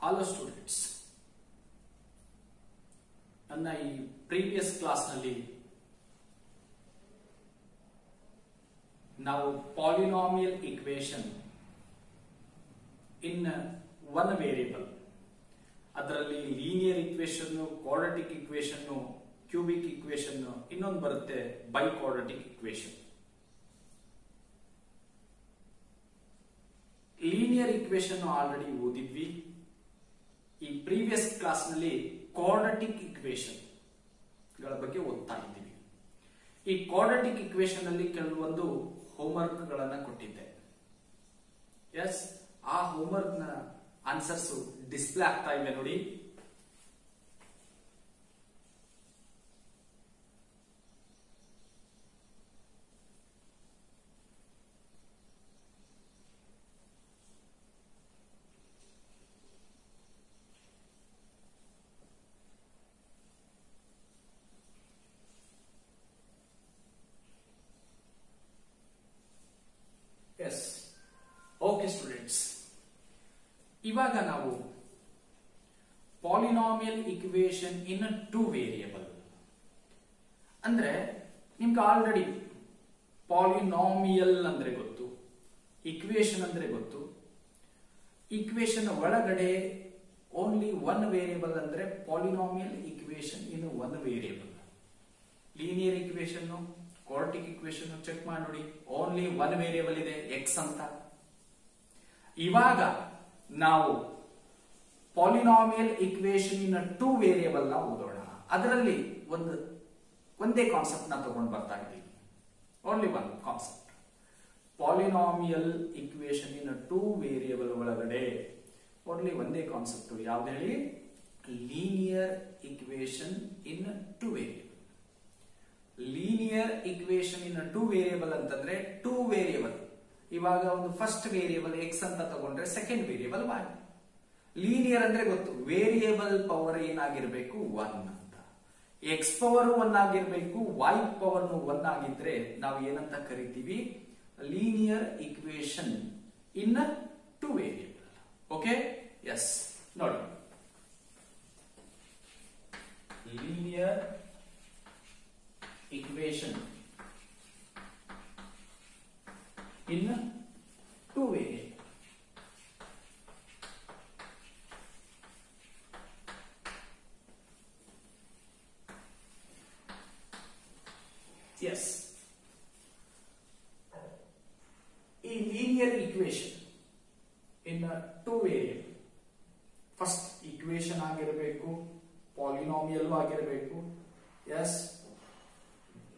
Hello students, ನನ್ನ ಈ previous class ನಲ್ಲಿ ನಾವು polynomial equation in one variable, ಅದರಲ್ಲಿ linear equation, quadratic equation, cubic equation, ಇನ್ನೊಂದು ಬರುತ್ತೆ biquadratic equation. Linear equation already ಓದಿದ್ವಿ. ಈ ಪ್ರೀವಿಯಸ್ ಕ್ಲಾಸ್ ನಲ್ಲಿ ಕ್ವಾಡ್ರಾಟಿಕ್ ಇಕ್ವೇಶನ್ ಗಳ ಬಗ್ಗೆ ಓದ್ತಾ ಇದ್ದೀವಿ. ಈ ಕ್ವಾಡ್ರಾಟಿಕ್ ಇಕ್ವೇಶನ್ ಅಲ್ಲಿ ಕೆಲವೊಂದು ಹೋಮ್ವರ್ಕ್ ಗಳನ್ನ ಕೊಟ್ಟಿದ್ದೆ. ಎಸ್, ಆ ಹೋಮ್ವರ್ಕ್ ನ ಆನ್ಸರ್ಸ್ ಡಿಸ್ಪ್ಲೇ ಆಗ್ತಾ ಇವೆ ನೋಡಿ. ಎಸ್, ಓಕೆ ಸ್ಟೂಡೆಂಟ್ಸ್, ಇವಾಗ ನಾವು polynomial equation in two variable ಅಂದ್ರೆ ನಿಮ್ಗೆ ಆಲ್ರೆಡಿ ಪಾಲಿನಾಮಿಯಲ್ ಅಂದ್ರೆ ಗೊತ್ತು, ಇಕ್ವೇಶನ್ ಅಂದ್ರೆ ಗೊತ್ತು. ಇಕ್ವೇಶನ್ ಒಳಗಡೆ ಓನ್ಲಿ ಒನ್ ವೇರಿಯಬಲ್ ಅಂದ್ರೆ polynomial equation in one variable. Linear equation, quadratic equation check ಮಾಡಿ ನೋಡಿ, ಓನ್ಲಿ ಒನ್ ವೇರಿಯಬಲ್ ಇದೆ ಎಕ್ಸ್ ಅಂತ. ಇವಾಗ ನಾವು polynomial equation in two variable ನ ಓದೋಣ. ಅದರಲ್ಲಿ ಒಂದೇ ಕಾನ್ಸೆಪ್ಟ್ ನ ತಗೊಂಡು ಬರ್ತಾ ಇದ್ದೀವಿ. Only one concept, polynomial equation in two variable ಒಳಗಡೆ ಓನ್ಲಿ ಒಂದೇ ಕಾನ್ಸೆಪ್ಟ್. ಯಾವ್ದು ಹೇಳಿ? Linear equation in two variable. Linear equation in two variable ಅಂತಂದ್ರೆ ಟೂ ವೇರಿಯಬಲ್. ಇವಾಗ ಒಂದು ಫಸ್ಟ್ ವೇರಿಯಬಲ್ ಎಕ್ಸ್ ಅಂತ ತಗೊಂಡ್ರೆ ಸೆಕೆಂಡ್ ವೇರಿಯಬಲ್ ವೈ. ಲೀನಿಯರ್ ಅಂದ್ರೆ ಗೊತ್ತು, ವೇರಿಯಬಲ್ ಪವರ್ ಏನಾಗಿರ್ಬೇಕು? ಒನ್ ಅಂತ. ಎಕ್ಸ್ ಪವರ್ ಒನ್ ಆಗಿರ್ಬೇಕು, ವೈ ಪವರ್ ಒನ್ ಆಗಿದ್ರೆ ನಾವು ಏನಂತ ಕರಿತೀವಿ? Linear equation in two variable. Okay, yes, ನೋಡಿ, linear equation in two variable. Yes, a linear equation in two variable. First equation ಆಗಿರಬೇಕು, ಪಾಲಿನಾಮಿಯಲ್ ಆಗಿರಬೇಕು. ಎಸ್,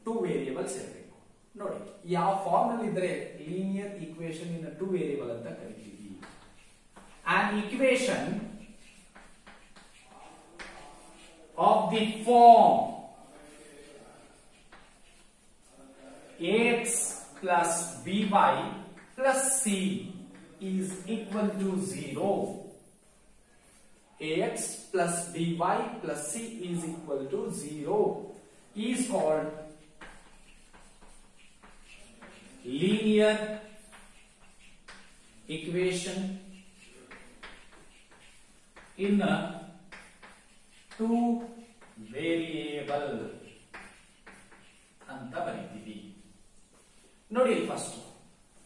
ಟೂ ವೇರಿಯಬಲ್ಸ್ ಇರಬೇಕು. ನೋಡಿ, ಯಾವ ಫಾರ್ಮ್ ಅಲ್ಲಿ ಇದ್ರೆ linear equation in two variable ಅಂತ ಕರಿತೀವಿ. An equation of the form ax plus by plus c is equal to 0. ax plus by plus c is equal to 0 is called linear equation in a two variable ಅಂತ ಬರೀತೀವಿ. ನೋಡಿ, first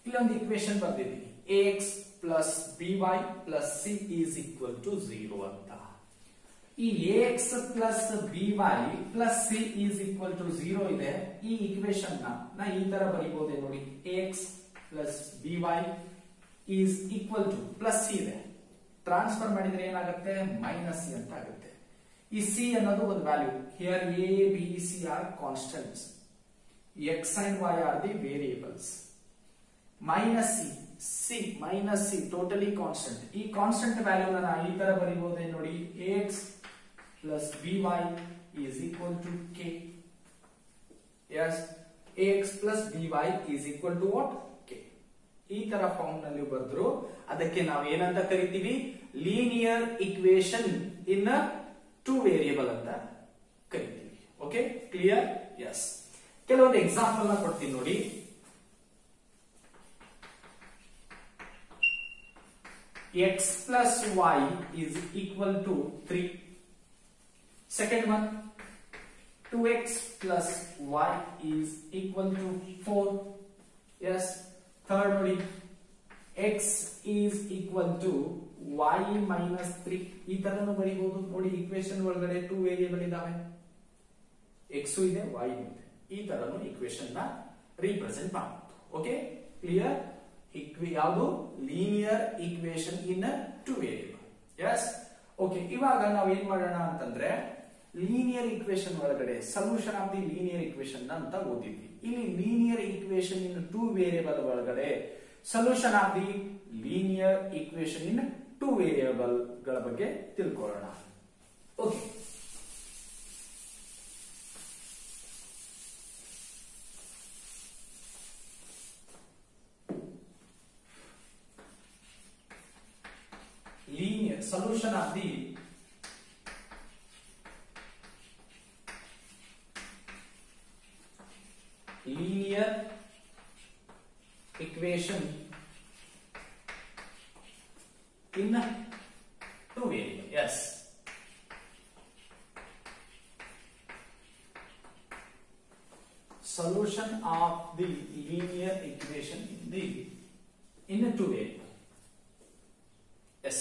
ಇಲ್ಲೊಂದು equation ಬರ್ದಿದ್ದೀವಿ, ax plus by plus c is equal to 0 ಅಂತ. ಈ ax plus by plus c is equal to 0 ಇದೆ. ಈ equation ನ ಈ ತರ ಬರೀಬಹುದೇ ನೋಡಿ, ax plus by is equal to plus c ಇದೆ, ಟ್ರಾನ್ಸ್ಫರ್ ಮಾಡಿದ್ರೆ ಏನಾಗುತ್ತೆ? ಮೈನಸ್ c ಅಂತ ಆಗುತ್ತೆ. ಈ c ಅನ್ನೋದು ಒಂದು value. Here a b c are constants, x and y are the variables. Minus c minus c totally constant. ಈ constant value ನ ಈ ತರ ಬರೀಬಹುದೇ ನೋಡಿ, ax plus by is equal to k. Yes, ax plus by is equal to what? k. ಈ ತರ form ನಲ್ಲಿ ಬರೆದ್ರು ಅದಕ್ಕೆ ನಾವು ಏನಂತ ಕರಿತೀವಿ? Linear equation in two variable ಅಂತ ಕರಿತೀವಿ. Okay, clear? ಎಸ್, ಕೆಲವೊಂದು ಎಕ್ಸಾಂಪಲ್ ನ ಕೊಡ್ತೀನಿ ನೋಡಿ. x plus y is equal to 3. Second one, 2x plus y is equal to 4. Yes. Third ನೋಡಿ, x is equal to y minus 3. ಈ ತರನು ಬರೀಬಹುದು ನೋಡಿ. Equation ಒಳಗಡೆ 2 ವೇರಿಯೇಬಲ್ ಇದಾವೆ, x ಇದೆ y ಇದೆ. ಈ ತರನು ಈಕ್ವೇಶನ್ ನ ರಿಪ್ರೆಸೆಂಟ್ ಮಾಡಬಹುದು. Okay, clear? ಯಾವುದು linear equation in 2 variable. Yes, okay. ಇವಾಗ ನಾವು ಏನ್ ಮಾಡೋಣ ಅಂತಂದ್ರೆ, ಲೀನಿಯರ್ ಈಕ್ವೇಶನ್ ಒಳಗಡೆ solution of the linear equation ಅಂತ ಓದಿದ್ವಿ. ಇಲ್ಲಿ ಲೀನಿಯರ್ ಈಕ್ವೇಶನ್ ಇನ್ 2 ವೇರಿಯೇಬಲ್ ಒಳಗಡೆ solution of the linear equation in 2 variable ಗಳ ಬಗ್ಗೆ ತಿಳ್ಕೊಳ್ಳೋಣ. Okay, linear solution of the linear equation in 2 variable. Yes, solution of the linear equation in 2 variable. Yes.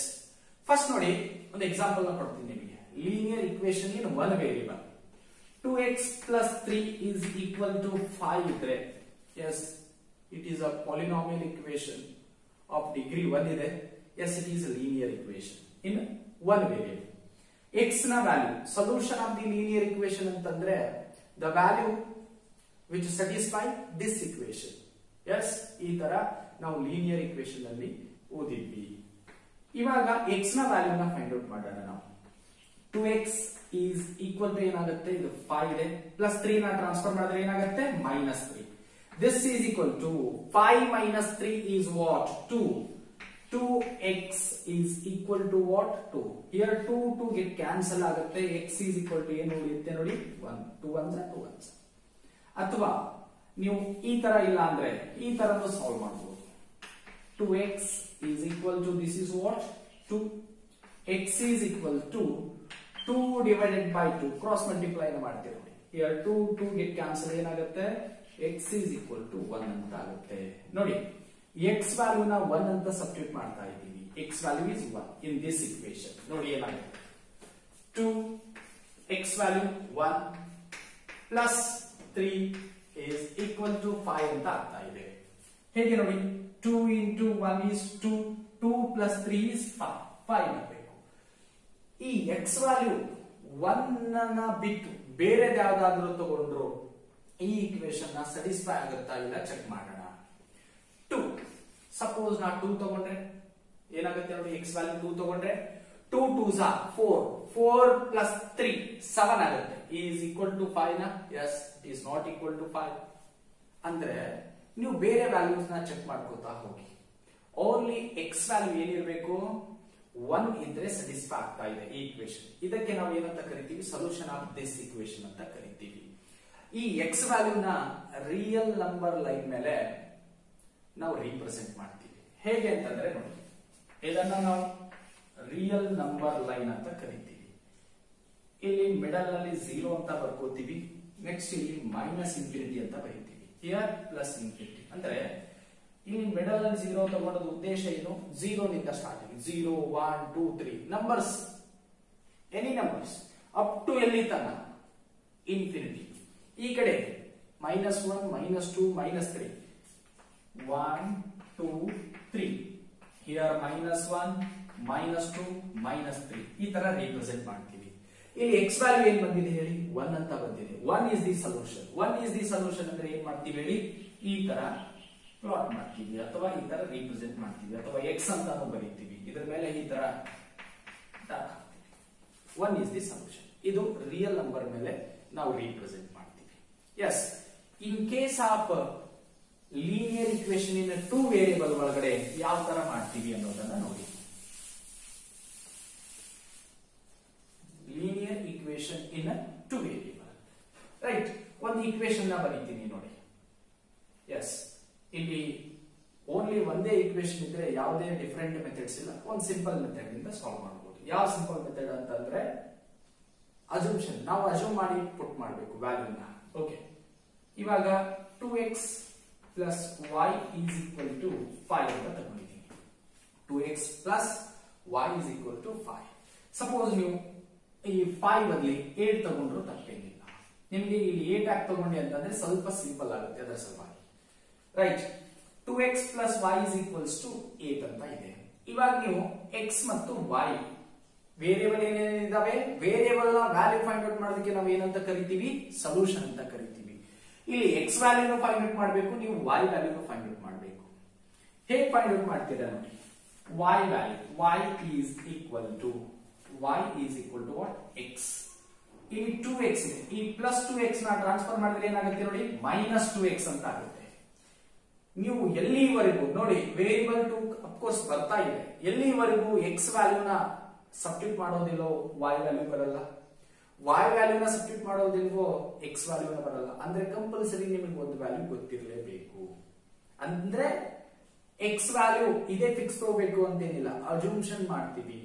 First ನೋಡಿ, ಒಂದು example ಕೊಡ್ತೀನಿ ನಿಮಗೆ. Linear equation in 1 variable 2x plus 3 is equal to 5 ಇದ್ರೆ, yes, it is a polynomial equation of degree 1 ಇದೆ. Yes, it is linear equation in 1 variable. x ನ value, solution of the linear equation ಅಂತಂದ್ರೆ the value which satisfy this equation. Yes, ಈ ತರ ನಾವು linear equation ಅಲ್ಲಿ ಓದಿದ್ವಿ. ಇವಾಗ x ನ value ನ ಫೈಂಡ್ ಔಟ್ ಮಾಡೋಣ ನಾವು. 2x is equal to ಏನಾಗುತ್ತೆ, ಇದು 5 ಇದೆ, ಪ್ಲಸ್ 3 ನ ಟ್ರಾನ್ಸ್ಫರ್ ಮಾಡಿದ್ರೆ ಏನಾಗುತ್ತೆ, minus 3. This is equal to 5 minus 3 is what? 2. 2x is equal to what? 2. Here 2 get cancel ಆಗುತ್ತೆ. x is equal to ಏನು ಉಳಿಯುತ್ತೆ ನೋಡಿ, 1. 2 1s 2 1s. ಅಥವಾ ನೀವು ಈ ತರ ಇಲ್ಲ ಅಂದ್ರೆ ಈ ತರನು ಸಾಲ್ವ್ ಮಾಡಬಹುದು. 2x is equal to, this is what? 2. x is equal to 2 divided by 2. Cross multiply ಮಾಡ್ತೀವಿ ನೋಡಿ. Here 2 get cancel, ಏನಾಗುತ್ತೆ, x is equal to 1 ಅಂತ ಆಗುತ್ತೆ. ನೋಡಿ, x ವ್ಯಾಲ್ಯೂ ನ 1 ಅಂತ ಸಬ್ಸ್ಟಿಟ್ಯೂಟ್ ಮಾಡ್ತಾ ಇದ್ದೀವಿ. x value is 1 in this equation. ನೋಡಿ ಏನಾಗುತ್ತೆ, 2 x value 1 plus 3 is equal to 5 ಅಂತ ಆಗ್ತಾ ಇದೆ. ಹೇಗೆ ನೋಡಿ, 2 into 1 is 2, 2 plus 3 is 5, 5 ಆಗಬೇಕು. ಈ x ವ್ಯಾಲ್ಯೂ 1 ನ ಬಿಟ್ಟು ಬೇರೆ ಯಾವ್ದಾದ್ರೂ ತಗೊಂಡ್ರು ಈ ಈಕ್ವೇಶನ್ ನ ಸ್ಯಾಟಿಸ್ಫೈ ಆಗುತ್ತಾ ಇಲ್ಲ ಚೆಕ್ ಮಾಡೋಣ. 2 ಸಪೋಸ್ ನಾ 2 ತಗೊಂಡ್ರೆ ಏನಾಗುತ್ತೆ ನೋಡಿ, x ವ್ಯಾಲ್ಯೂ 2 ತಗೊಂಡ್ರೆ 2 2s are 4, 4 plus 3 7 ಆಗುತ್ತೆ. is equal to 5 ನ? yes, it is not equal to 5. ಅಂದ್ರೆ ನೀವು ಬೇರೆ ವ್ಯಾಲ್ಯೂಸ್ ನ ಚೆಕ್ ಮಾಡ್ಕೋತಾ ಹೋಗಿ. ಓನ್ಲಿ x ವ್ಯಾಲ್ಯೂ ಏನಿರಬೇಕು, 1 ಇದ್ರೆ ಸ್ಯಾಟಿಸ್ಫೈ ಆಗ್ತಾ ಇದೆ ಈ ಈಕ್ವೇಶನ್. ಇದಕ್ಕೆ ನಾವು ಏನಂತ ಕರಿತೀವಿ, ಸೊಲ್ಯೂಷನ್ ಆಫ್ ದಿಸ್ ಈಕ್ವೇಶನ್ ಅಂತ ಕರಿತೀವಿ. ಈ x ವ್ಯಾಲ್ಯೂ ನ ರಿಯಲ್ ನಂಬರ್ ಲೈನ್ ಮೇಲೆ ನಾವು ರಿಪ್ರೆಸೆಂಟ್ ಮಾಡ್ತೀವಿ. ಹೇಗೆ ಅಂತಂದ್ರೆ ನೋಡಿ, ಇದನ್ನ ನಾವು ರಿಯಲ್ ನಂಬರ್ ಲೈನ್ ಅಂತ ಕರಿತೀವಿ. ಇಲ್ಲಿ ಮಿಡಲ್ ನಲ್ಲಿ 0 ಅಂತ ಬರ್ಕೋತೀವಿ. ನೆಕ್ಸ್ಟ್ ಇಲ್ಲಿ ಮೈನಸ್ ಇನ್ಫಿನಿಟಿ ಅಂತ ಬರೀತೀವಿ. Here plus infinity. ಅಂದ್ರೆ ಇಲ್ಲಿ ಮಿಡಲ್ ನಲ್ಲಿ 0 ತಗೊಂಡದ ಉದ್ದೇಶ ಏನು, 0 ನಿಂದ ಸ್ಟಾರ್ಟ್ ಆಗಿ 0 1 2 3 numbers, any numbers up to ಎಲ್ಲಿ ತನ ಇನ್ಫಿನಿಟಿ. ಈ ಕಡೆ -1 -2 -3 1 2 3. ಹಿಯರ್ -1 -2 -3 ಈ ತರ ರಿಪ್ರೆಸೆಂಟ್ ಮಾಡ್ತೀವಿ. ಇಲ್ಲಿ x ವ್ಯಾಲ್ಯೂ ಏನ್ ಬಂದಿದೆ ಹೇಳಿ, 1 ಅಂತ ಬಂದಿದೆ. 1 is the solution. 1 is the solution ಅಂದ್ರೆ ಏನ್ ಮಾಡ್ತೀವಿ ಹೇಳಿ, ಈ ತರ ಪ್ಲಾಟ್ ಮಾಡ್ತೀವಿ ಅಥವಾ ಈ ತರ ರಿಪ್ರೆಸೆಂಟ್ ಮಾಡ್ತೀವಿ ಅಥವಾ x ಅಂತಾನು ಬರೀತೀವಿ. ಇದರ ಮೇಲೆ ಈ ತರ ಡಾಟ್ ಹಾಕ್ತೀವಿ. 1 is the solution. ಇದು ರಿಯಲ್ ನಂಬರ್ ಮೇಲೆ ನಾವು ರಿಪ್ರೆಸೆಂಟ್ ಮಾಡ್ತೀವಿ. Yes, in case of linear equation in 2 variable ಒಳಗಡೆ ಯಾವ ತರ ಮಾಡ್ತೀವಿ ಅನ್ನೋದನ್ನ ನೋಡಿ. Linear equation in 2 variable, right. ಒಂದು ಈಕ್ವೇಶನ್ ನ ಬರೀತೀನಿ ನೋಡಿ. ಎಸ್, ಇಲ್ಲಿ ಓನ್ಲಿ ಒಂದೇ ಈಕ್ವೇಶನ್ ಇದ್ರೆ ಯಾವುದೇ ಡಿಫರೆಂಟ್ ಮೆಥಡ್ಸ್ ಇಲ್ಲ, ಒಂದು ಸಿಂಪಲ್ ಮೆಥಡ್ ಇಂದ ಸಾಲ್ವ್ ಮಾಡಬಹುದು. ಯಾವ ಸಿಂಪಲ್ ಮೆಥಡ್ ಅಂತಂದ್ರೆ ಅಸಂಪ್ಷನ್, ನಾವು ಅಸ್ಯೂಮ್ ಮಾಡಿ ಪುಟ್ ಮಾಡಬೇಕು ವ್ಯಾಲ್ಯೂನ. ಓಕೆ, ಇವಾಗ 2x plus y is equal to 5 ಅಂತ ತಗೊಂಡಿದ್ದೀನಿ. 2x plus y is equal to 5. Suppose ನೀವು ಈ 5 ಬದಲಿ 8 ತಗೊಂಡ್ರು ತಪ್ಪೇನಿಲ್ಲ. ನಿಮ್ಗೆ ಇಲ್ಲಿ 8 ಯಾಕೆ ತಗೊಂಡಿ ಅಂತಂದ್ರೆ ಸ್ವಲ್ಪ ಸಿಂಪಲ್ ಆಗುತ್ತೆ ಅದರ ಸಲುವಾಗಿ. Right, 2x plus y is equals to 8 ಅಂತ ಇದೆ. ಇವಾಗ ನೀವು x ಮತ್ತು y ವೇರಿಯೇಬಲ್ ಏನೇನಿದಾವೆ, ವೇರಿಯೇಬಲ್ ನ ವ್ಯಾಲ್ಯೂ ಫೈಂಡ್ ಔಟ್ ಮಾಡೋದಕ್ಕೆ ನಾವು ಏನಂತ ಕರಿತೀವಿ, ಸೊಲ್ಯೂಷನ್ ಅಂತ ಕರಿತೀವಿ. ಇಲ್ಲಿ x ವ್ಯಾಲ್ಯೂನು ಫೈಂಡ್ ಔಟ್ ಮಾಡಬೇಕು, ನೀವು y ವ್ಯಾಲ್ಯೂನು ಫೈಂಡ್ ಔಟ್ ಮಾಡಬೇಕು. ಹೇಗೆ ಫೈಂಡ್ ಔಟ್ ಮಾಡ್ತೀರಾ ನೋಡಿ. y value y is equal to what, x. ಇಲ್ಲಿ 2x ಇದೆ, ಈ ಪ್ಲಸ್ 2x ನ ಟ್ರಾನ್ಸ್ಫರ್ ಮಾಡಿದ್ರೆ ಏನಾಗುತ್ತೆ ನೋಡಿ, ಮೈನಸ್ 2x ಅಂತ ಆಗುತ್ತೆ. ನೀವು ಎಲ್ಲಿವರೆಗೂ ನೋಡಿ ವೇರಿಯಬಲ್ ಟು ಅಫ್ಕೋರ್ಸ್ ಬರ್ತಾ ಇದೆ, ಎಲ್ಲಿವರೆಗೂ x ವ್ಯಾಲ್ಯೂನ ಸಬ್ಸ್ಟಿಟ್ಯೂಟ್ ಮಾಡೋದಿಲ್ಲೋ y ವ್ಯಾಲ್ಯೂ ಬರಲ್ಲ, y ವ್ಯಾಲ್ಯೂನ ಸಬ್ಸ್ಟಿಟ್ಯೂಟ್ ಮಾಡೋದಿಲ್ವೋ x ವ್ಯಾಲ್ಯೂನ ಬರಲ್ಲ. ಅಂದ್ರೆ ಕಂಪಲ್ಸರಿ ನಿಮಗೆ ಒಂದು ವ್ಯಾಲ್ಯೂ ಗೊತ್ತಿರಲೇಬೇಕು. ಅಂದ್ರೆ x ವ್ಯಾಲ್ಯೂ ಇದೇ ಫಿಕ್ಸ್ ತಗೋಬೇಕು ಅಂತೇನಿಲ್ಲ, ಅಜೂಮ್ಷನ್ ಮಾಡ್ತೀವಿ.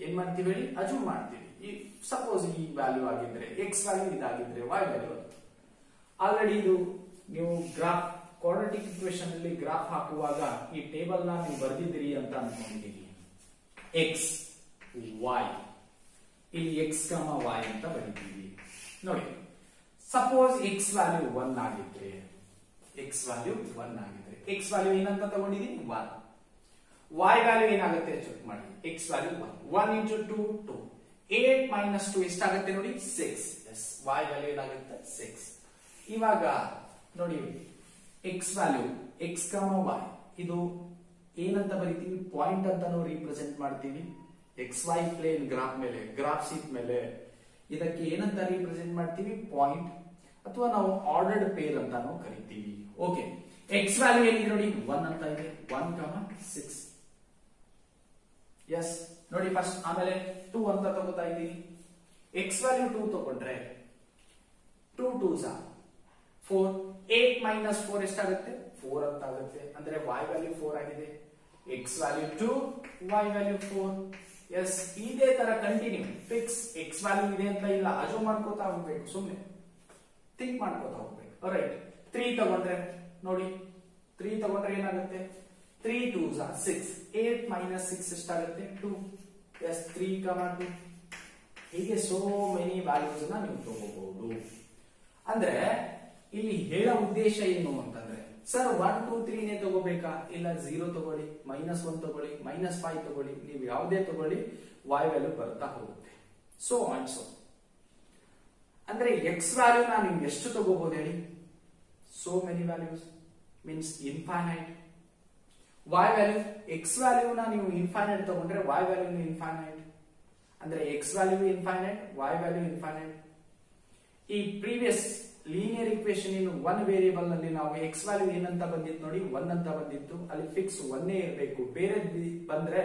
ಏನ್ ಮಾಡ್ತೀವಿ ಹೇಳಿ, ಅಜೂಮ್ ಮಾಡ್ತೀವಿ. ಈ ಸಪೋಸ್ ಈ ವ್ಯಾಲ್ಯೂ ಆಗಿದ್ರೆ x ವ್ಯಾಲ್ಯೂ ಇದಾಗಿದ್ರೆ y ವ್ಯಾಲ್ಯೂ ಆಲ್ರೆಡಿ ಇದು ನೀವು ಗ್ರಾಫ್ ಕ್ವಾಡ್ರಾಟಿಕ್ ಇಕ್ವೇಶನ್ ಅಲ್ಲಿ ಗ್ರಾಫ್ ಹಾಕುವಾಗ ಈ ಟೇಬಲ್ ನ ನೀವು ಬರೆದಿದ್ದೀರಿ ಅಂತ ಅನ್ಕೊಂಡಿದ್ದೀರಿ. x y ಇಲ್ಲಿ x, y ಅಂತ ಬರೀತೀವಿ ನೋಡಿ. ಸಪೋಸ್ x ವ್ಯಾಲ್ಯೂ 1 ಆಗಿದ್ರೆ, x ವ್ಯಾಲ್ಯೂ 1 ಆಗಿದ್ರೆ, x ವ್ಯಾಲ್ಯೂ ಏನಂತ ತಗೊಂಡಿದೀನಿ 1, y ವ್ಯಾಲ್ಯೂ ಏನಾಗುತ್ತೆ ಚೆಕ್ ಮಾಡಿ. x ವ್ಯಾಲ್ಯೂ 1 into 2 2, 8 minus 2 ಎಷ್ಟಾಗುತ್ತೆ ನೋಡಿ 6. ಎಸ್, y ವ್ಯಾಲ್ಯೂ ಏನಾಗುತ್ತೆ 6. ಇವಾಗ ನೋಡಿ x ವ್ಯಾಲ್ಯೂ x, y ಇದು ಏನಂತ ಬರೀತೀವಿ, ಪಾಯಿಂಟ್ ಅಂತಾನು ರಿಪ್ರೆಸೆಂಟ್ ಮಾಡ್ತೀವಿ. XY ಪ್ಲೇನ್ ಗ್ರಾಫ್ ಮೇಲೆ, ಗ್ರಾಫ್ ಶೀಟ್ ಮೇಲೆ ಇದಕ್ಕೆ ಏನಂತ ರಿಪ್ರೆಸೆಂಟ್ ಮಾಡ್ತೀವಿ, ಪಾಯಿಂಟ್, ಅಥವಾ ನಾವು ಆರ್ಡರ್ಡ್ ಪೇರ್ ಅಂತಾನು ಕರಿತೀವಿ. ಓಕೆ, x ವ್ಯಾಲ್ಯೂ ಏನಿದೆ ನೋಡಿ 1 ಅಂತ ಇದೆ, 1, 6. ಎಸ್ ನೋಡಿ ಫಸ್ಟ್, ಆಮೇಲೆ 2 ಅಂತ ತಗೋತಾ ಇದ್ದೀವಿ. x ವ್ಯಾಲ್ಯೂ 2 ತಗೊಂಡ್ರೆ 2 2s 4, 8 minus 4 ಎಷ್ಟಾಗುತ್ತೆ 4 ಅಂತ ಆಗುತ್ತೆ. ಅಂದ್ರೆ y ವ್ಯಾಲ್ಯೂ 4 ಆಗಿದೆ, x value 2, y value 4. Yes, ಇದೇ ತರ ಕಂಟಿನ್ಯೂ ಫಿಕ್ಸ್. x ವ್ಯಾಲ್ಯೂ ಇದೆ ಅಂತ ಇಲ್ಲ, ಅಜೂಮ್ ಮಾಡ್ಕೋತಾ ಹೋಗ್ಬೇಕು, ಸುಮ್ಮನೆ ಥಿಂಕ್ ಮಾಡ್ಕೋತಾ ಹೋಗ್ಬೇಕು. ರೈಟ್, 3 ತಗೊಂಡ್ರೆ ನೋಡಿ, 3 ತಗೊಂಡ್ರೆ ಏನಾಗುತ್ತೆ 3 2s 6, 8 minus 6 ಎಷ್ಟಾಗುತ್ತೆ 2. ಎಸ್, 3, 2. ಹೀಗೆ ಸೋ ಮೆನಿ ವ್ಯಾಲ್ಯೂಸ್ ನ ನೀವು ತಗೋಬಹುದು. ಅಂದ್ರೆ ಇಲ್ಲಿ ಹೇಳೋ ಉದ್ದೇಶ ಏನು ಅಂತಂದ್ರೆ, ಸರ್ 1 2 3 ನೇ ತಗೋಬೇಕಾ, ಇಲ್ಲ 0 ತಗೊಳ್ಳಿ, -1 ತಗೊಳ್ಳಿ, -5 ತಗೊಳ್ಳಿ, ನೀವು ಯಾವುದೇ ತಗೊಳ್ಳಿ y ವ್ಯಾಲ್ಯೂ ಬರ್ತಾ ಹೋಗುತ್ತೆ. ಸೊ ಅಂಡ್ ಸೊ ಅಂದ್ರೆ x ವ್ಯಾಲ್ಯೂನ ನೀವು ಎಷ್ಟು ತಗೋಬಹುದು ಹೇಳಿ, so many values means infinite. y value x ವ್ಯಾಲ್ಯೂನ ನೀವು ಇನ್ಫೈನೈಟ್ ತಗೊಂಡ್ರೆ y ವ್ಯಾಲ್ಯೂ ಇನ್ಫೈನೈಟ್. ಅಂದ್ರೆ x value infinite, y value infinite. ಈ ಪ್ರೀವಿಯಸ್ ಲೀನಿಯರ್ ಇಕ್ವೇಶನ್ ಏನು, 1 ವೇರಿಯೇಬಲ್ ನಲ್ಲಿ ನಾವು x ವ್ಯಾಲ್ಯೂ ಏನಂತ ಬಂದಿತ್ತು ನೋಡಿ, 1 ಅಂತ ಬಂದಿತ್ತು, ಅಲ್ಲಿ ಫಿಕ್ಸ್ 1 ಇರಬೇಕು. ಬೇರೆ ಬಂದ್ರೆ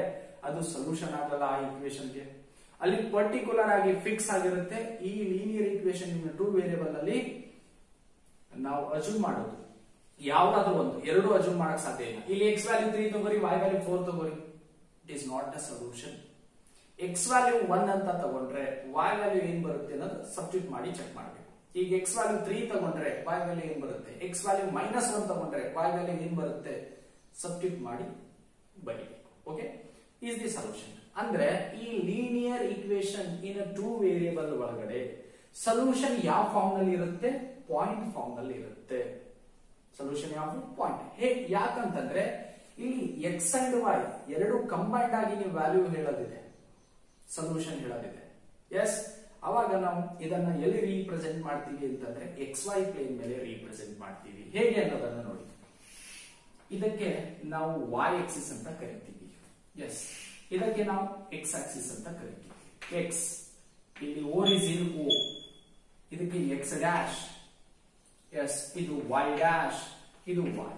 ಅದು ಸೊಲ್ಯೂಷನ್ ಆಗಲ್ಲ ಆ ಇಕ್ವೇಶನ್ಗೆ. ಅಲ್ಲಿ ಪರ್ಟಿಕ್ಯುಲರ್ ಆಗಿ ಫಿಕ್ಸ್ ಆಗಿರುತ್ತೆ. ಈ ಲೀನಿಯರ್ ಇಕ್ವೇಶನ್ 2 ವೇರಿಯೇಬಲ್ ಅಲ್ಲಿ ನಾವು ಅಜ್ಯೂಮ್ ಮಾಡೋದು ಯಾವ್ದಾದ್ರು ಒಂದು, ಎರಡು ಅಜ್ಯೂಮ್ ಮಾಡಕ್ ಸಾಧ್ಯ ಇಲ್ಲ. ಇಲ್ಲಿ x ವ್ಯಾಲ್ಯೂ 3 ತಗೋರಿ, y ವ್ಯಾಲ್ಯೂ 4 ತಗೋರಿ, it is not a solution. x value 1 ಅಂತ ತಗೊಂಡ್ರೆ y ವ್ಯಾಲ್ಯೂ ಏನ್ ಬರುತ್ತೆ ಅನ್ನೋದು ಸಬ್ಸ್ಟಿಟ್ಯೂಟ್ ಮಾಡಿ ಚೆಕ್ ಮಾಡಬೇಕು. ಈಗ x ವ್ಯಾಲ್ಯೂ 3 ತಗೊಂಡ್ರೆ y ವ್ಯಾಲ್ಯೂ ಏನ್ ಬರುತ್ತೆ, x ವ್ಯಾಲ್ಯೂ -1 ತಗೊಂಡ್ರೆ y ವ್ಯಾಲ್ಯೂ ಏನ್ ಬರುತ್ತೆ ಸಬ್ಸ್ಟಿಟ್ಯೂಟ್ ಮಾಡಿ ಬರೀಬೇಕು. Okay, is the solution. ಅಂದ್ರೆ ಈ ಲೀನಿಯರ್ ಈಕ್ವೇಶನ್ ಇನ್ 2 ವೇರಿಯೇಬಲ್ ಒಳಗಡೆ ಸೊಲ್ಯೂಷನ್ ಯಾವ ಫಾರ್ಮ್ ನಲ್ಲಿ ಇರುತ್ತೆ, ಪಾಯಿಂಟ್ ಫಾರ್ಮ್ ನಲ್ಲಿ ಇರುತ್ತೆ. ಸೊಲ್ಯೂಷನ್ ಯಾವ ಪಾಯಿಂಟ್. ಯಾಕಂತಂದ್ರೆ ಇಲ್ಲಿ x ಅಂಡ್ y ಎರಡು ಕಂಬೈಂಡ್ ಆಗಿ ನೀವು ವ್ಯಾಲ್ಯೂ ಹೇಳೋದಿದೆ, ಸೊಲ್ಯೂಷನ್ ಹೇಳೋದಿದೆ. ಎಸ್, ಅವಾಗ ನಾವು ಇದನ್ನ ಎಲ್ಲಿ ರೀಪ್ರೆಸೆಂಟ್ ಮಾಡ್ತೀವಿ ಅಂತಂದ್ರೆ XY ಪ್ಲೇನ್ ಮೇಲೆ ರೀಪ್ರೆಸೆಂಟ್ ಮಾಡ್ತೀವಿ. ಹೇಗೆ ಅನ್ನೋದನ್ನ ನೋಡಿ. ಇದಕ್ಕೆ ನಾವು y ಆಕ್ಸಿಸ್ ಅಂತ ಕರಿತೀವಿ. ಎಸ್, ಇದಕ್ಕೆ ನಾವು x ಆಕ್ಸಿಸ್ ಅಂತ ಕರಿತೀವಿ. x ಇಲ್ಲಿ ಒರಿಜಿನ್ O, ಇದಕ್ಕೆ x ಡ್ಯಾಶ್. ಎಸ್, ಇದು y ಡ್ಯಾಶ್, ಇದು y.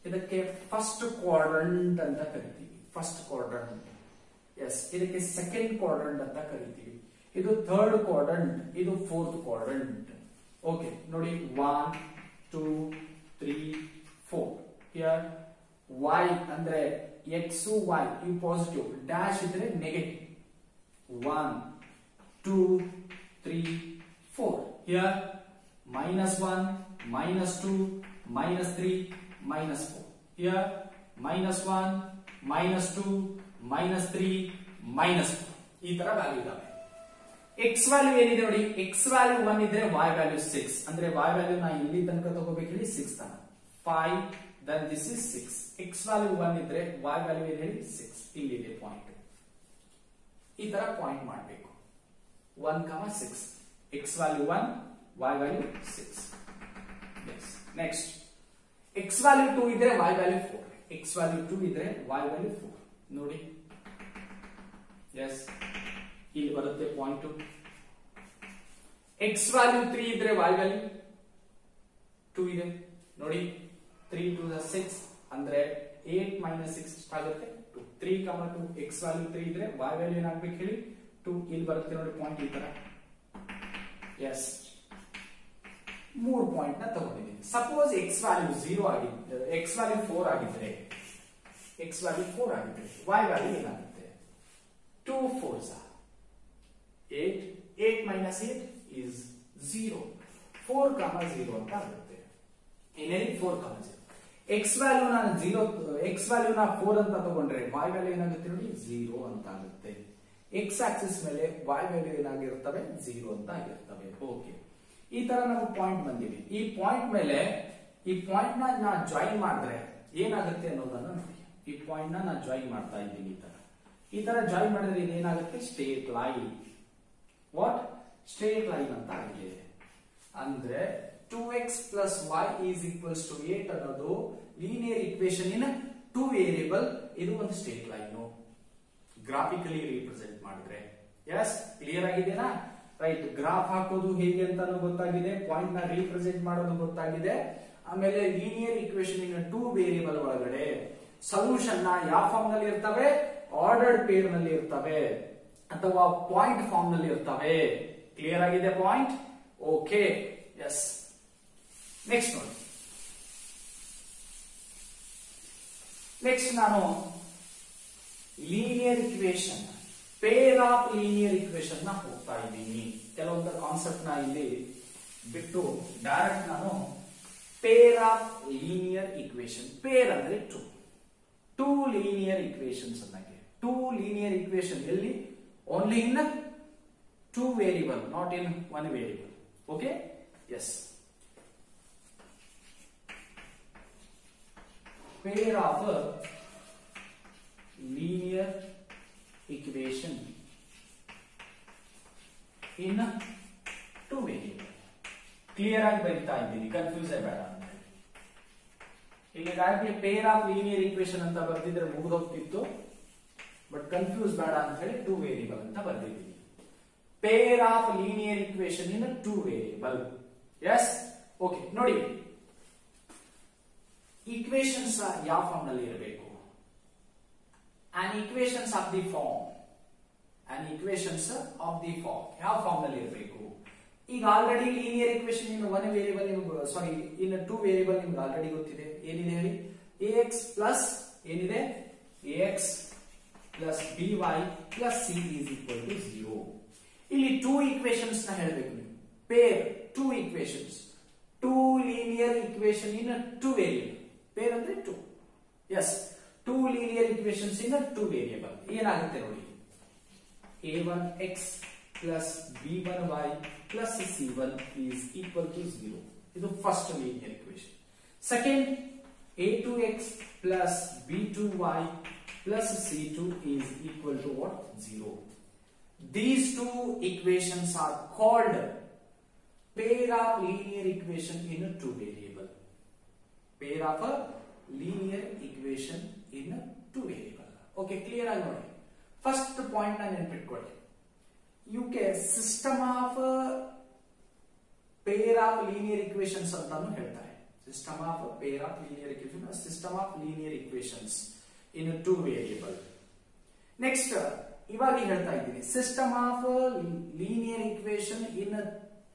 ಇದಕ್ಕೆ ಫಸ್ಟ್ ಕ್ವಾಡ್ರಂಟ್ ಅಂತ ಕರಿತೀವಿ, ಫಸ್ಟ್ ಕ್ವಾಡ್ರಂಟ್. ಎಸ್, ಇದಕ್ಕೆ ಸೆಕೆಂಡ್ ಕ್ವಾಡ್ರಂಟ್ ಅಂತ ಕರಿತೀವಿ. ಇದು ಥರ್ಡ್ ಕ್ವಾಡ್ರಂಟ್, ಇದು ಫೋರ್ತ್ ಕ್ವಾಡ್ರಂಟ್. ಓಕೆ ನೋಡಿ, 1 2 3 4 ಹಿಯರ್ y ಅಂದ್ರೆ x y ಈ ಪಾಸಿಟಿವ್, ಡ್ಯಾಶ್ ಇದ್ರೆ ನೆಗೆಟಿವ್. 1 2 3 4. ಹಿಯರ್ -1 -2 -3 -4. ಹಿಯರ್ -1 -2 -3 -4. ಈ ತರ ವ್ಯಾಲ್ಯೂ ಇದಾವೆ. x ವ್ಯಾಲ್ಯೂ ಏನಿದೆ ನೋಡಿ, x ವ್ಯಾಲ್ಯೂ 1 ಇದ್ರೆ y ವ್ಯಾಲ್ಯೂ 6 ಅಂದ್ರೆ y ವ್ಯಾಲ್ಯೂ ನಾ ಇಲ್ಲಿ ತನಕ ತಗೋಬೇಕು ಹೇಳಿ 6 ತನ 5 then this is 6. x value 1 ಇದ್ರೆ y ವ್ಯಾಲ್ಯೂ ಏನು ಹೇಳಿ 6. ಇಲ್ಲಿದೆ ಪಾಯಿಂಟ್. ಈ ತರ ಪಾಯಿಂಟ್ ಮಾಡಬೇಕು. 1, 6. x value 1, y value 6. Next x value 2 ಇದ್ರೆ y ವ್ಯಾಲ್ಯೂ 4. x ವ್ಯಾಲ್ಯೂ 2 ಇದ್ರೆ y ವ್ಯಾಲ್ಯೂ 4 ನೋಡಿ. ಎಸ್, ಇಲ್ಲಿ ಬರುತ್ತೆ ಪಾಯಿಂಟ್. x ವ್ಯಾಲ್ಯೂ 3 ಇದ್ರೆ y ವ್ಯಾಲ್ಯೂ 2 ಇದೆ ನೋಡಿ. 3 to the 6 ಅಂದ್ರೆ 8 minus 6 ಎಷ್ಟಾಗುತ್ತೆ 2. 3, 2. x ವ್ಯಾಲ್ಯೂ 3 ಇದ್ರೆ y ವ್ಯಾಲ್ಯೂ ಏನಾಗಬೇಕು ಹೇಳಿ 2. ಇಲ್ಲಿ ಬರುತ್ತೆ ನೋಡಿ ಪಾಯಿಂಟ್ ಈ ತರ. ಎಸ್, 3 ಪಾಯಿಂಟ್ ನ ತಗೊಂಡಿದ್ದೀನಿ. ಸಪೋಸ್ x ವ್ಯಾಲ್ಯೂ 0 ಆಗಿದ್ರೆ, x ವ್ಯಾಲ್ಯೂ 4 ಆಗಿದ್ರೆ, x ವ್ಯಾಲ್ಯೂ 4 ಆಗಿದ್ರೆ y ವ್ಯಾಲ್ಯೂ ಏನಾಗುತ್ತೆ 2 4s 8. 8 minus 8 is 0. 4, 0 ಅಂತ ಆಗುತ್ತೆ. ಏನೇನು 4, 0. x ವ್ಯಾಲ್ಯೂ ನಾನು 0, x ವ್ಯಾಲ್ಯೂ ನಾ 4 ಅಂತ ತಗೊಂಡ್ರೆ y ವ್ಯಾಲ್ಯೂ ಏನಾಗುತ್ತೆ ನೋಡಿ 0 ಅಂತ ಆಗುತ್ತೆ. x ಆಕ್ಸಿಸ್ ಮೇಲೆ y ವ್ಯಾಲ್ಯೂ ಏನಾಗಿರ್ತವೆ 0 ಅಂತ ಆಗಿರ್ತವೆ. ಓಕೆ, ಈ ತರ ನಾವು ಪಾಯಿಂಟ್ ಬಂದಿವಿ. ಈ ಪಾಯಿಂಟ್ ಮೇಲೆ ಈ ಪಾಯಿಂಟ್ ನಾ ಜಾಯಿನ್ ಮಾಡಿದ್ರೆ ಏನಾಗುತ್ತೆ ಅನ್ನೋದನ್ನ ನೋಡಿ. ಈ ಪಾಯಿಂಟ್ ನಾ ಜಾಯಿನ್ ಮಾಡ್ತಾ ಇದ್ದೀನಿ ಈ ತರ ಜಾಯಿನ್ ಮಾಡಿದ್ರೆ ಇದೇನಾಗುತ್ತೆ straight line. What straight line ಅಂತ ಆಗಿದೆ. ಅಂದ್ರೆ 2x plus y is equals to 8 ಅನ್ನೋದು ಲೀನಿಯರ್ ಇಕ್ವೇಶನ್ ಇನ್ 2 ವೇರಿಯಬಲ್. ಇದು ಒಂದು ಸ್ಟ್ರೇಟ್ ಲೈನ್ ಗ್ರಾಫಿಕಲಿ ರಿಪ್ರೆಸೆಂಟ್ ಮಾಡಿದ್ರೆ. ಎಸ್, ಕ್ಲಿಯರ್ ಆಗಿದೆನಾ? ರೈಟ್, ಗ್ರಾಫ್ ಹಾಕೋದು ಹೇಗೆ ಅಂತ ಗೊತ್ತಾಗಿದೆ, ಪಾಯಿಂಟ್ ನ ರಿಪ್ರೆಸೆಂಟ್ ಮಾಡೋದು ಗೊತ್ತಾಗಿದೆ. ಆಮೇಲೆ ಲೀನಿಯರ್ ಇಕ್ವೇಶನ್ ಇನ್ 2 ವೇರಿಯಬಲ್ ಒಳಗಡೆ ಸೊಲ್ಯೂಷನ್ ನ ಯಾವ ಫಾರ್ಮ್ ನಲ್ಲಿ ಇರ್ತವೆ, ಆರ್ಡರ್ಡ್ ಪೇರ್ ನಲ್ಲಿ ಇರ್ತವೆ ಅಥವಾ ಪಾಯಿಂಟ್ ಫಾರ್ಮ್ ನಲ್ಲಿ ಇರ್ತವೆ. ಕ್ಲಿಯರ್ ಆಗಿದೆ ಪಾಯಿಂಟ್? Okay, yes. ನೆಕ್ಸ್ಟ್ ನೋಡಿ, ನೆಕ್ಸ್ಟ್ ನಾನು linear equation, pair of linear equation ನ ಹೋಗ್ತಾ ಇದ್ದೀನಿ. ಕೆಲವೊಂದು ಕಾನ್ಸೆಪ್ಟ್ ನ ಇಲ್ಲಿ ಬಿಟ್ಟು ಡೈರೆಕ್ಟ್ ನಾನು pair of linear equation. Pair ಅಂದ್ರೆ 2 ಲೀನಿಯರ್ ಇಕ್ವೇಶನ್ಸ್ ಅನ್ನಕ್ಕೆ. 2 ಲೀನಿಯರ್ ಇಕ್ವೇಶನ್ ಎಲ್ಲಿ? Only in 2 variable, not in 1 variable. Okay, yes. pair of a linear equation in 2 variable. Clear ಆಗಿ ಬರೀತಾ ಇದ್ದೀನಿ, ಕನ್ಫ್ಯೂಸ್ ಬೇಡ ಅಂತ. ಹೀಗಾಗಿ ಪೇರ್ ಆಫ್ ಲೀನಿಯರ್ ಇಕ್ವೇಶನ್ ಅಂತ ಬರ್ತಿದ್ರೆ ಮುಗಿದೋಗ್ತಿತ್ತು, ಬಟ್ ಕನ್ಫ್ಯೂಸ್ ಬೇಡ ಅಂತ ಹೇಳಿ 2 ವೇರಿಯಬಲ್ ಅಂತ ಬರ್ದಿದ್ದೀನಿ. Pair of linear equation in 2 variable. Yes, okay. ನೋಡಿ, ಈಕ್ವೇಶನ್ಸ್ ಯಾವ ಫಾರ್ಮ್ ನಲ್ಲಿ ಇರಬೇಕು? an equations of the form, an equations of the form ಯಾವ ಫಾರ್ಮ್ ನಲ್ಲಿ ಇರಬೇಕು? ಈಗ ಆಲ್ರೆಡಿ ಲೀನಿಯರ್ ಇಕ್ವೇಶನ್ ಇನ್ 1 ವೇರಿಯಬಲ್ ನಿಮಗೆ, ಸಾರಿ ಇನ್ 2 ವೇರಿಯಬಲ್ ನಿಮ್ಗೆ ಆಲ್ರೆಡಿ ಗೊತ್ತಿದೆ. ಏನಿದೆ ಹೇಳಿ? ax ಪ್ಲಸ್ ಏನಿದೆ? ax plus by plus c is equal to 0. ಇಲ್ಲಿ 2 ಈಕ್ವೇಶನ್ಸ್ ನ ಹೇಳಬೇಕು ನೀವು. Peer 2 equations, 2 linear equation in 2 variable. Peer ಅಂದ್ರೆ 2. ಎಸ್, 2 ಲೀನಿಯರ್ ಇಕ್ವೇಶನ್ಸ್ ಇನ್ 2 ವೇರಿಯಬಲ್. ಏನಾಗುತ್ತೆ ನೋಡಿ, a1x plus b1y plus c1 is equal to 0. ಇದು first linear equation. Second, a2x plus b2y plus c2 is equal to what? 0. These 2 equations are called pair of linear equation in a 2 variable. Pair of a linear equation in a 2 variable. Okay, clear ಆಗಿ ನೋಡಿ. First point ನಾನು ನೆನಪಿಟ್ಕೊಳ್ಳಿ. ಇವಕ್ಕೆ system of peer of linear equations ಅಂತಾನು ಹೇಳ್ತಾರೆ. System of peer of linear equation, system of linear equations in 2 variable. Next, ಇವಾಗ ಹೇಳ್ತಾ ಇದ್ದೀನಿ system of linear equation in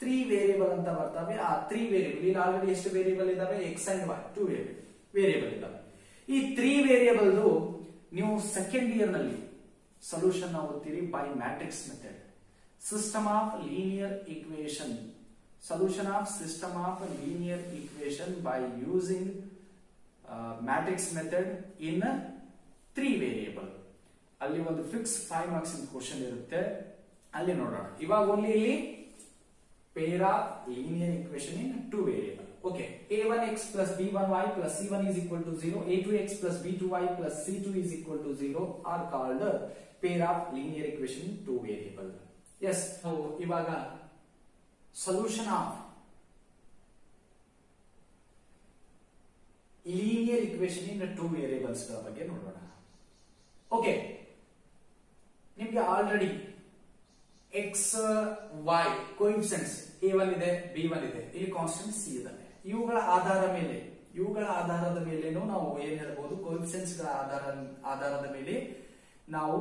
3 variable ಅಂತ ಬರ್ತವೆ. ಆ 3 ವೇರಿಯಬಲ್, ಇಲ್ಲಿ ಆಲ್ರೆಡಿ ಎಷ್ಟು ವೇರಿಯಬಲ್ ಇದಾವೆ? x and y, 2 variable. Variable ಇದ್ದಾವೆ. ಈ 3 ವೇರಿಯೇಬಲ್ ನೀವು ಸೆಕೆಂಡ್ ಇಯರ್ ನಲ್ಲಿ ಸೊಲ್ಯೂಷನ್ ಓದ್ತೀರಿ by matrix method. System of linear equation, solution of system of a linear equation by using matrix method in a 3 variable. ಅಲ್ಲಿ ಒಂದು fix 5 marks question ಇರುತ್ತೆ, ಅಲ್ಲಿ ನೋಡೋಣ. ಇವಾಗ ಓನ್ಲಿ ಇಲ್ಲಿ peer of linear equation in 2 variable. Okay, a1x plus b1y plus c1 is equal to 0, a2x plus b2y plus c2 is equal to 0 are called pair of linear equation in 2 variable. Yes, so ಇವಾಗ solution of linear equation in 2 variables ಬಗ್ಗೆ ನೋಡೋಣ. Okay, ನಿಮಗೆ already x y coefficients a1 ಇದೆ b1 ಇದೆ, ಇಲ್ಲಿ constant c ಇದಾವೆ. ಇವುಗಳ ಆಧಾರದ ಮೇಲೇನು ನಾವು ಏನ್ ಹೇಳ್ಬಹುದು, ಕೋಎಫಿಷಿಯಂಟ್ಸ್ ಗಳ ಆಧಾರದ ಮೇಲೆ ನಾವು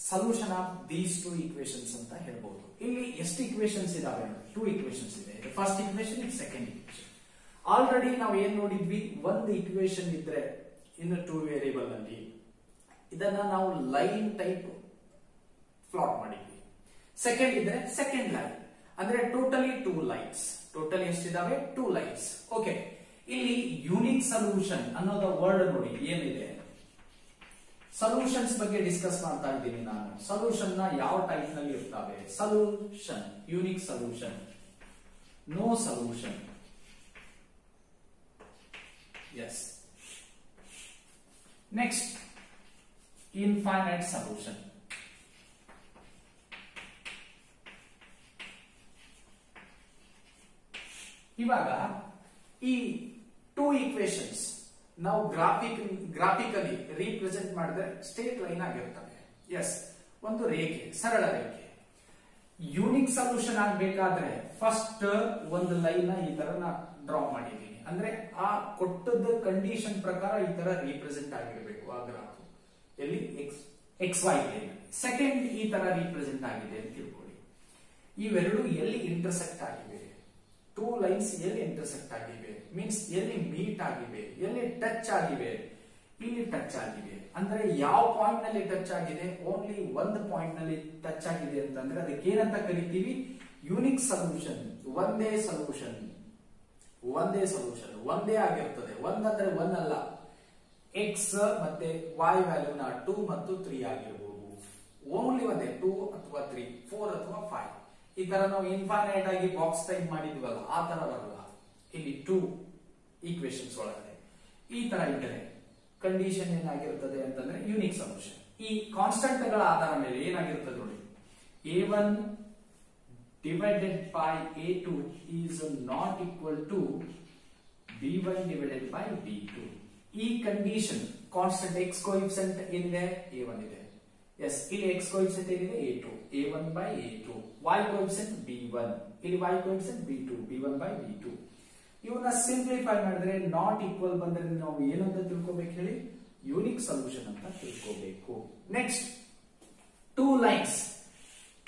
ಸೊಲ್ಯೂಷನ್ ಆಫ್ ದೀಸ್ 2 ಈಕ್ವೇಶನ್ಸ್ ಅಂತ ಹೇಳ್ಬಹುದು. ಇಲ್ಲಿ ಎಷ್ಟು ಈಕ್ವೇಶನ್ಸ್ ಇದಾವೆ? 2 ಈಕ್ವೇಶನ್ಸ್ ಇದೆ. First equation, second equation. Already ನಾವು ಏನ್ ನೋಡಿದ್ವಿ, ಒಂದು ಈಕ್ವೇಶನ್ ಇದ್ರೆ ಇನ್ನು 2 ವೇರಿಯೇಬಲ್ ನಲ್ಲಿ ಇದನ್ನ ನಾವು ಲೈನ್ ಟೈಪ್ ಪ್ಲಾಟ್ ಮಾಡಿದ್ವಿ. ಸೆಕೆಂಡ್ ಇದ್ರೆ ಸೆಕೆಂಡ್ ಲೈನ್, ಅಂದ್ರೆ ಟೋಟಲಿ 2 ಲೈನ್ಸ್. ಟೋಟಲಿ ಎಷ್ಟಿದಾವೆ? 2 ಲೈನ್ಸ್. ಓಕೆ, ಇಲ್ಲಿ ಯೂನಿಕ್ ಸೊಲ್ಯೂಷನ್ ಅನ್ನೋದ ವರ್ಡ್ ನೋಡಿ ಏನಿದೆ. ಸೊಲ್ಯೂಷನ್ಸ್ ಬಗ್ಗೆ ಡಿಸ್ಕಸ್ ಮಾಡ್ತಾ ಇದ್ದೀನಿ ನಾನು. ಸೊಲ್ಯೂಷನ್ ನ ಯಾವ ಟೈಪ್ ನಲ್ಲಿ ಇರ್ತವೆ? Solution, unique solution, no solution. Yes, next infinite solution. ಇವಾಗ ಈ 2 ಈಕ್ವೇಶನ್ಸ್ ನಾವು ಗ್ರಾಫಿಕಲಿ ರೀಪ್ರೆಸೆಂಟ್ ಮಾಡಿದ್ರೆ ಸ್ಟ್ರೇಟ್ ಲೈನ್ ಆಗಿರ್ತವೆ. ಎಸ್, ಒಂದು ರೇಖೆ, ಸರಳ ರೇಖೆ. ಯೂನಿಕ್ ಸೊಲ್ಯೂಷನ್ ಆಗಬೇಕಾದ್ರೆ ಫಸ್ಟ್ ಒಂದು ಲೈನ್ ಈ ತರ ನಾ ಡ್ರಾ ಮಾಡಿದ್ದೀನಿ, ಅಂದ್ರೆ ಆ ಕೊಟ್ಟದ ಕಂಡೀಷನ್ ಪ್ರಕಾರ ಈ ತರ ರೀಪ್ರೆಸೆಂಟ್ ಆಗಿರಬೇಕು ಆ ಗ್ರಾಫ್. ಎಲ್ಲಿ? X Y line. ಸೆಕೆಂಡ್ ಈ ತರ ರೀಪ್ರೆಸೆಂಟ್ ಆಗಿದೆ ಅಂತ ತಿಳ್ಕೊಳ್ಳಿ. ಇವೆರಡು ಎಲ್ಲಿ ಇಂಟರ್ಸೆಕ್ಟ್ ಆಗಿವೆ? 2 ಲೈನ್ಸ್ ಎಲ್ಲಿ ಇಂಟರ್ಸೆಕ್ಟ್ ಆಗಿವೆ ಮೀನ್ಸ್ ಎಲ್ಲಿ ಮೀಟ್ ಆಗಿವೆ, ಎಲ್ಲಿ ಟಚ್ ಆಗಿವೆ? ಇಲ್ಲಿ ಟಚ್ ಆಗಿವೆ. ಅಂದ್ರೆ ಯಾವ ಪಾಯಿಂಟ್ ನಲ್ಲಿ ಟಚ್ ಆಗಿದೆ? ಓನ್ಲಿ ಒಂದು ಪಾಯಿಂಟ್ ನಲ್ಲಿ ಟಚ್ ಆಗಿದೆ ಅಂತಂದ್ರೆ ಅದಕ್ಕೆ ಏನಂತ ಕರಿತೀವಿ? Unique solution. ಒಂದೇ ಸೊಲ್ಯೂಷನ್, ಒಂದೇ ಆಗಿರ್ತದೆ. ಒಂದಂದ್ರೆ 1 ಅಲ್ಲ, ಎಕ್ಸ್ ಮತ್ತೆ y ವ್ಯಾಲ್ಯೂ ನ 2 ಮತ್ತು 3 ಆಗಿರಬಹುದು. ಓನ್ಲಿ ಒಂದೇ, 2 ಅಥವಾ 3, 4 ಅಥವಾ 5. ಈ ತರ ನಾವು ಇನ್ಫೈನೈಟ್ ಆಗಿ ಬಾಕ್ಸ್ ಟೈಪ್ ಮಾಡಿದ್ವಲ್ಲ, ಆ ತರ ಬರಲ್ಲ. ಇಲ್ಲಿ 2 ಈಕ್ವೇಶನ್ಸ್ ಒಳಗಡೆ ಈ ತರ ಇದ್ದರೆ ಕಂಡೀಷನ್ ಏನಾಗಿರ್ತದೆ ಅಂತಂದ್ರೆ ಯೂನಿಕ್ ಸೊಲ್ಯೂಷನ್. ಈ ಕಾನ್ಸ್ಟೆಂಟ್ ಗಳ ಆಧಾರ ಮೇಲೆ ಏನಾಗಿರ್ತದೆ ನೋಡಿ, a1 divided by a2 is not equal to b1 divided by b2. ಈ ಕಂಡೀಷನ್ ಕಾನ್ಸ್ಟೆಂಟ್ x ಕೋಎಫಿಷಿಯಂಟ್ ಏನಿದೆ? a1 ಇದೆ. ಎಸ್, ಇಲ್ಲಿ x ಕೋಎಫಿಷಿಯಂಟ್ ಏನಿದೆ? a2, a1 by a2. y coefficient b1, ಇಲ್ಲಿ y coefficient b2, b1 by b2. ಇವನ್ನ simplify ಮಾಡಿದ್ರೆ not equal ಬಂದ್ರೆ ನಾವು ಏನಂತ ತಿಳ್ಕೋಬೇಕು ಹೇಳಿ? ಯೂನಿಕ್ ಸೊಲ್ಯೂಷನ್ ಅಂತ ತಿಳ್ಕೋಬೇಕು. ನೆಕ್ಸ್ಟ್ 2 ಲೈನ್ಸ್,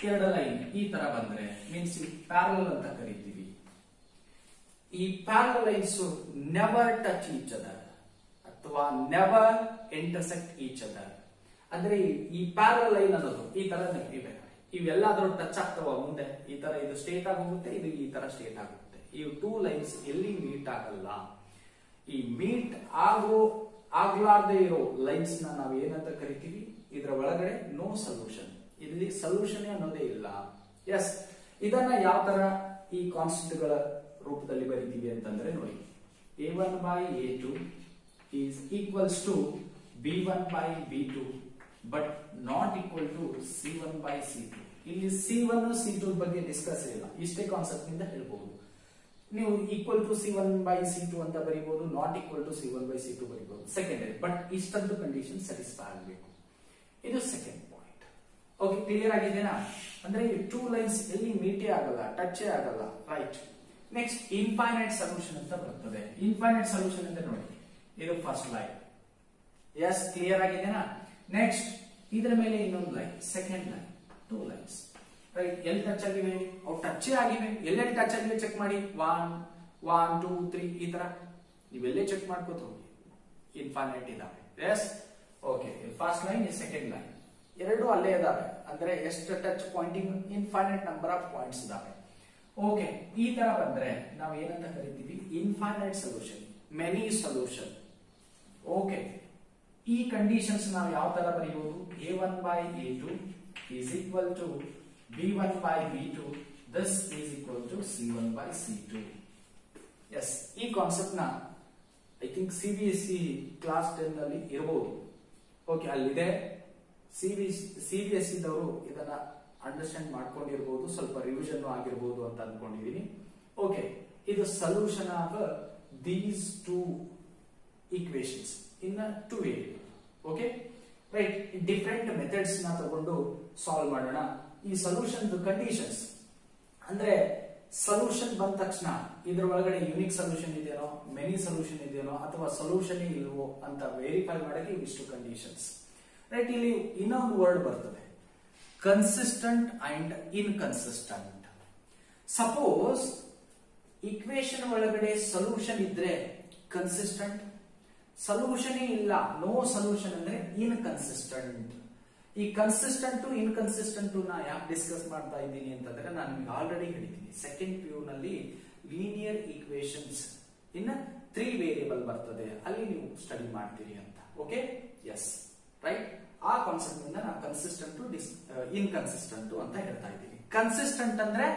2 ಲೈನ್ ಈ ತರ ಬಂದ್ರೆ ಮೀನ್ಸ್ ಪ್ಯಾರಲಲ್ ಅಂತ ಕರಿತೀವಿ. ಈ parallel lines never touch each other ಅಥವಾ ನೆವರ್ ಇಂಟರ್ಸೆಕ್ಟ್ ಈಚ್ ಅದರ್. ಅಂದ್ರೆ ಈ ಪ್ಯಾರಲಲ್ ಲೈನ್ ಅನ್ನೋದು ಈ ತರ ಇವೆ. ಇವೆಲ್ಲಾದ್ರೂ ಟಚ್ ಆಗ್ತಾವ ಮುಂದೆ, ಈ ತರ ಇದು ಸ್ಟ್ರೇಟ್ ಆಗಿ ಹೋಗುತ್ತೆ, ಇದು ಈ ತರ ಸ್ಟ್ರೇಟ್ ಆಗುತ್ತೆ. ಈ 2 ಲೈನ್ಸ್ ಎಲ್ಲಿ ಮೀಟ್ ಆಗಲ್ಲ. ಈ ಮೀಟ್ ಆಗ್ಲಾರ್ದೆ ಇರೋ ಲೈನ್ಸ್ ನ ನಾವು ಏನಂತ ಕರಿತೀವಿ? ಇದರ ಒಳಗಡೆ ನೋ ಸೊಲ್ಯೂಷನ್, ಇಲ್ಲಿ ಸೊಲ್ಯೂಷನ್ ಅನ್ನೋದೇ ಇಲ್ಲ. ಎಸ್, ಇದನ್ನ ಯಾವ ತರ ಈ ಕಾನ್ಸ್ಟೆಂಟ್ ಗಳ ರೂಪದಲ್ಲಿ ಬರೀತೀವಿ ಅಂತಂದ್ರೆ ನೋಡಿ, a1 by a2 is equals to b1 by b2 but not equal to c1 by c2. ಇಲ್ಲಿ c1 c2 ಬಗ್ಗೆ ಡಿಸ್ಕಸ್ ಇಲ್ಲ, ಇಷ್ಟೇ ಕಾನ್ಸೆಪ್ಟ್ ನಿಂದ ಹೇಳ್ಬಹುದು. ನೀವು equal to c1 by c2 ಅಂತ ಬರೀಬಹುದು, not equal to c1 by c2 ಬರೀಬಹುದು. ಸೆಕೆಂಡರಿ, ಬಟ್ ಇಷ್ಟಂತೂ ಕಂಡೀಷನ್ ಸ್ಯಾಟಿಸ್ಫೈ ಆಗಬೇಕು. ಇದು ಸೆಕೆಂಡ್ ಪಾಯಿಂಟ್. ಓಕೆ, ಕ್ಲಿಯರ್ ಆಗಿದೆನಾ? ಅಂದ್ರೆ 2 ಲೈನ್ಸ್ ಎಲ್ಲಿ ಮೀಟೇ ಆಗಲ್ಲ, ಟಚ್ ಆಗಲ್ಲ. ರೈಟ್. ನೆಕ್ಸ್ಟ್ ಇನ್ಫೈನೈಟ್ ಸೊಲ್ಯೂಷನ್ ಅಂತ ಬರ್ತದೆ. ಇನ್ಫೈನೈಟ್ ಸೊಲ್ಯೂಷನ್ ಅಂತ ನೋಡಿ, ಇದು ಫಸ್ಟ್ ಲೈನ್. ಎಸ್, ಕ್ಲಿಯರ್ ಆಗಿದೆನಾ? ನೆಕ್ಸ್ಟ್ ಇದರ ಮೇಲೆ ಇನ್ನೊಂದು line, second line, 2 lines. Right, ಎಲ್ಲಿ ಟಚ್ ಆಗಿವೆ? ಅವು ಟಚ್ ಆಗಿವೆ. ಎಲ್ಲೆಲ್ಲಿ ಟಚ್ ಆಗಿವೆ ಚೆಕ್ ಮಾಡಿ. 1 2 3 ಈ ತರ ನೀವೆಲ್ಲೇ ಚೆಕ್ ಮಾಡ್ಕೋತ ಹೋಗಿ. ಇನ್ಫೈನೈಟ್ ಇದಾವೆ. Yes, okay. First line, second line ಎರಡು ಅಲ್ಲೇ ಇದಾವೆ. ಅಂದ್ರೆ ಎಷ್ಟು touch pointing infinite number of points ಇದಾವೆ. ಓಕೆ, ಈ ತರ ಬಂದ್ರೆ ನಾವು ಏನಂತ ಕರಿತೀವಿ? Infinite solution, many solution. Okay, ಈ ಕಂಡೀಷನ್ಸ್ ನಾವು ಯಾವ ತರ ಬರೆಯಬಹುದು? a1 by a2 is equal to b1 by b2, this is equal to c1 by c2. Yes, ಈ ಕಾನ್ಸೆಪ್ಟ್ ನ ಐ ಥಿಂಕ್ CBSE ಕ್ಲಾಸ್ 10 ನಲ್ಲಿ ಇರಬಹುದು. ಓಕೆ, ಅಲ್ಲಿದೆ. CBSE ದವರು ಇದನ್ನ ಅಂಡರ್ಸ್ಟ್ಯಾಂಡ್ ಮಾಡ್ಕೊಂಡಿರಬಹುದು, ಸ್ವಲ್ಪ ರಿವಿಷನ್ ಆಗಿರಬಹುದು ಅಂತ ಅನ್ಕೊಂಡಿದೀನಿ. ಓಕೆ, ಇದು solution of these two equations in two variable. Okay, right. Different methods ನ ತಗೊಂಡು ಸಾಲ್ವ್ ಮಾಡೋಣ. ಈ ಸೊಲ್ಯೂಷನ್ ಕಂಡೀಷನ್ಸ್ ಅಂದ್ರೆ ಸೊಲ್ಯೂಷನ್ ಬಂದ ತಕ್ಷಣ ಇದ್ರ ಒಳಗಡೆ ಯುನಿಕ್ ಸೊಲ್ಯೂಷನ್ ಇದೆಯೋ, ಮೆನಿ ಸೊಲ್ಯೂಷನ್ ಇದೆಯೋ, ಅಥವಾ ಸೊಲ್ಯೂಷನ್ ಇಲ್ವೋ ಅಂತ ವೆರಿಫೈ ಮಾಡಕ್ಕೆ ಇವಿಷ್ಟು ಕಂಡೀಷನ್ಸ್. ರೈಟ್, ಇಲ್ಲಿ ಇನ್ನೊಂದು ವರ್ಡ್ ಬರ್ತದೆ, consistent and inconsistent. Suppose equation ಒಳಗಡೆ ಸೊಲ್ಯೂಷನ್ ಇದ್ರೆ ಕನ್ಸಿಸ್ಟೆಂಟ್, ಸೊಲ್ಯೂಷನ್ ಇಲ್ಲ, ನೋ ಸೊಲ್ಯೂಷನ್ ಅಂದ್ರೆ ಇನ್ಕನ್ಸಿಸ್ಟೆಂಟ್. ಈ ಕನ್ಸಿಸ್ಟೆಂಟ್ ಇನ್ಕನ್ಸಿಸ್ಟೆಂಟ್ ನ ಯಾಕೆ ಡಿಸ್ಕಸ್ ಮಾಡ್ತಾ ಇದ್ದೀನಿ ಅಂತಂದ್ರೆ, ನಾನು ನಿಮ್ಗೆ ಆಲ್ರೆಡಿ ಹೇಳಿದ್ದೀನಿ, ಸೆಕೆಂಡ್ PU ನಲ್ಲಿ ಲೀನಿಯರ್ ಈಕ್ವೇಶನ್ಸ್ ಇನ್ನ 3 ವೇರಿಯೇಬಲ್ ಬರ್ತದೆ, ಅಲ್ಲಿ ನೀವು ಸ್ಟಡಿ ಮಾಡ್ತೀರಿ ಅಂತ. Okay, yes, right. ಆ ಕಾನ್ಸೆಪ್ಟ್ ಇಂದ ನಾವು ಕನ್ಸಿಸ್ಟೆಂಟ್ ಇನ್ಕನ್ಸಿಸ್ಟೆಂಟ್ ಅಂತ ಹೇಳ್ತಾ ಇದ್ದೀವಿ. ಕನ್ಸಿಸ್ಟೆಂಟ್ ಅಂದ್ರೆ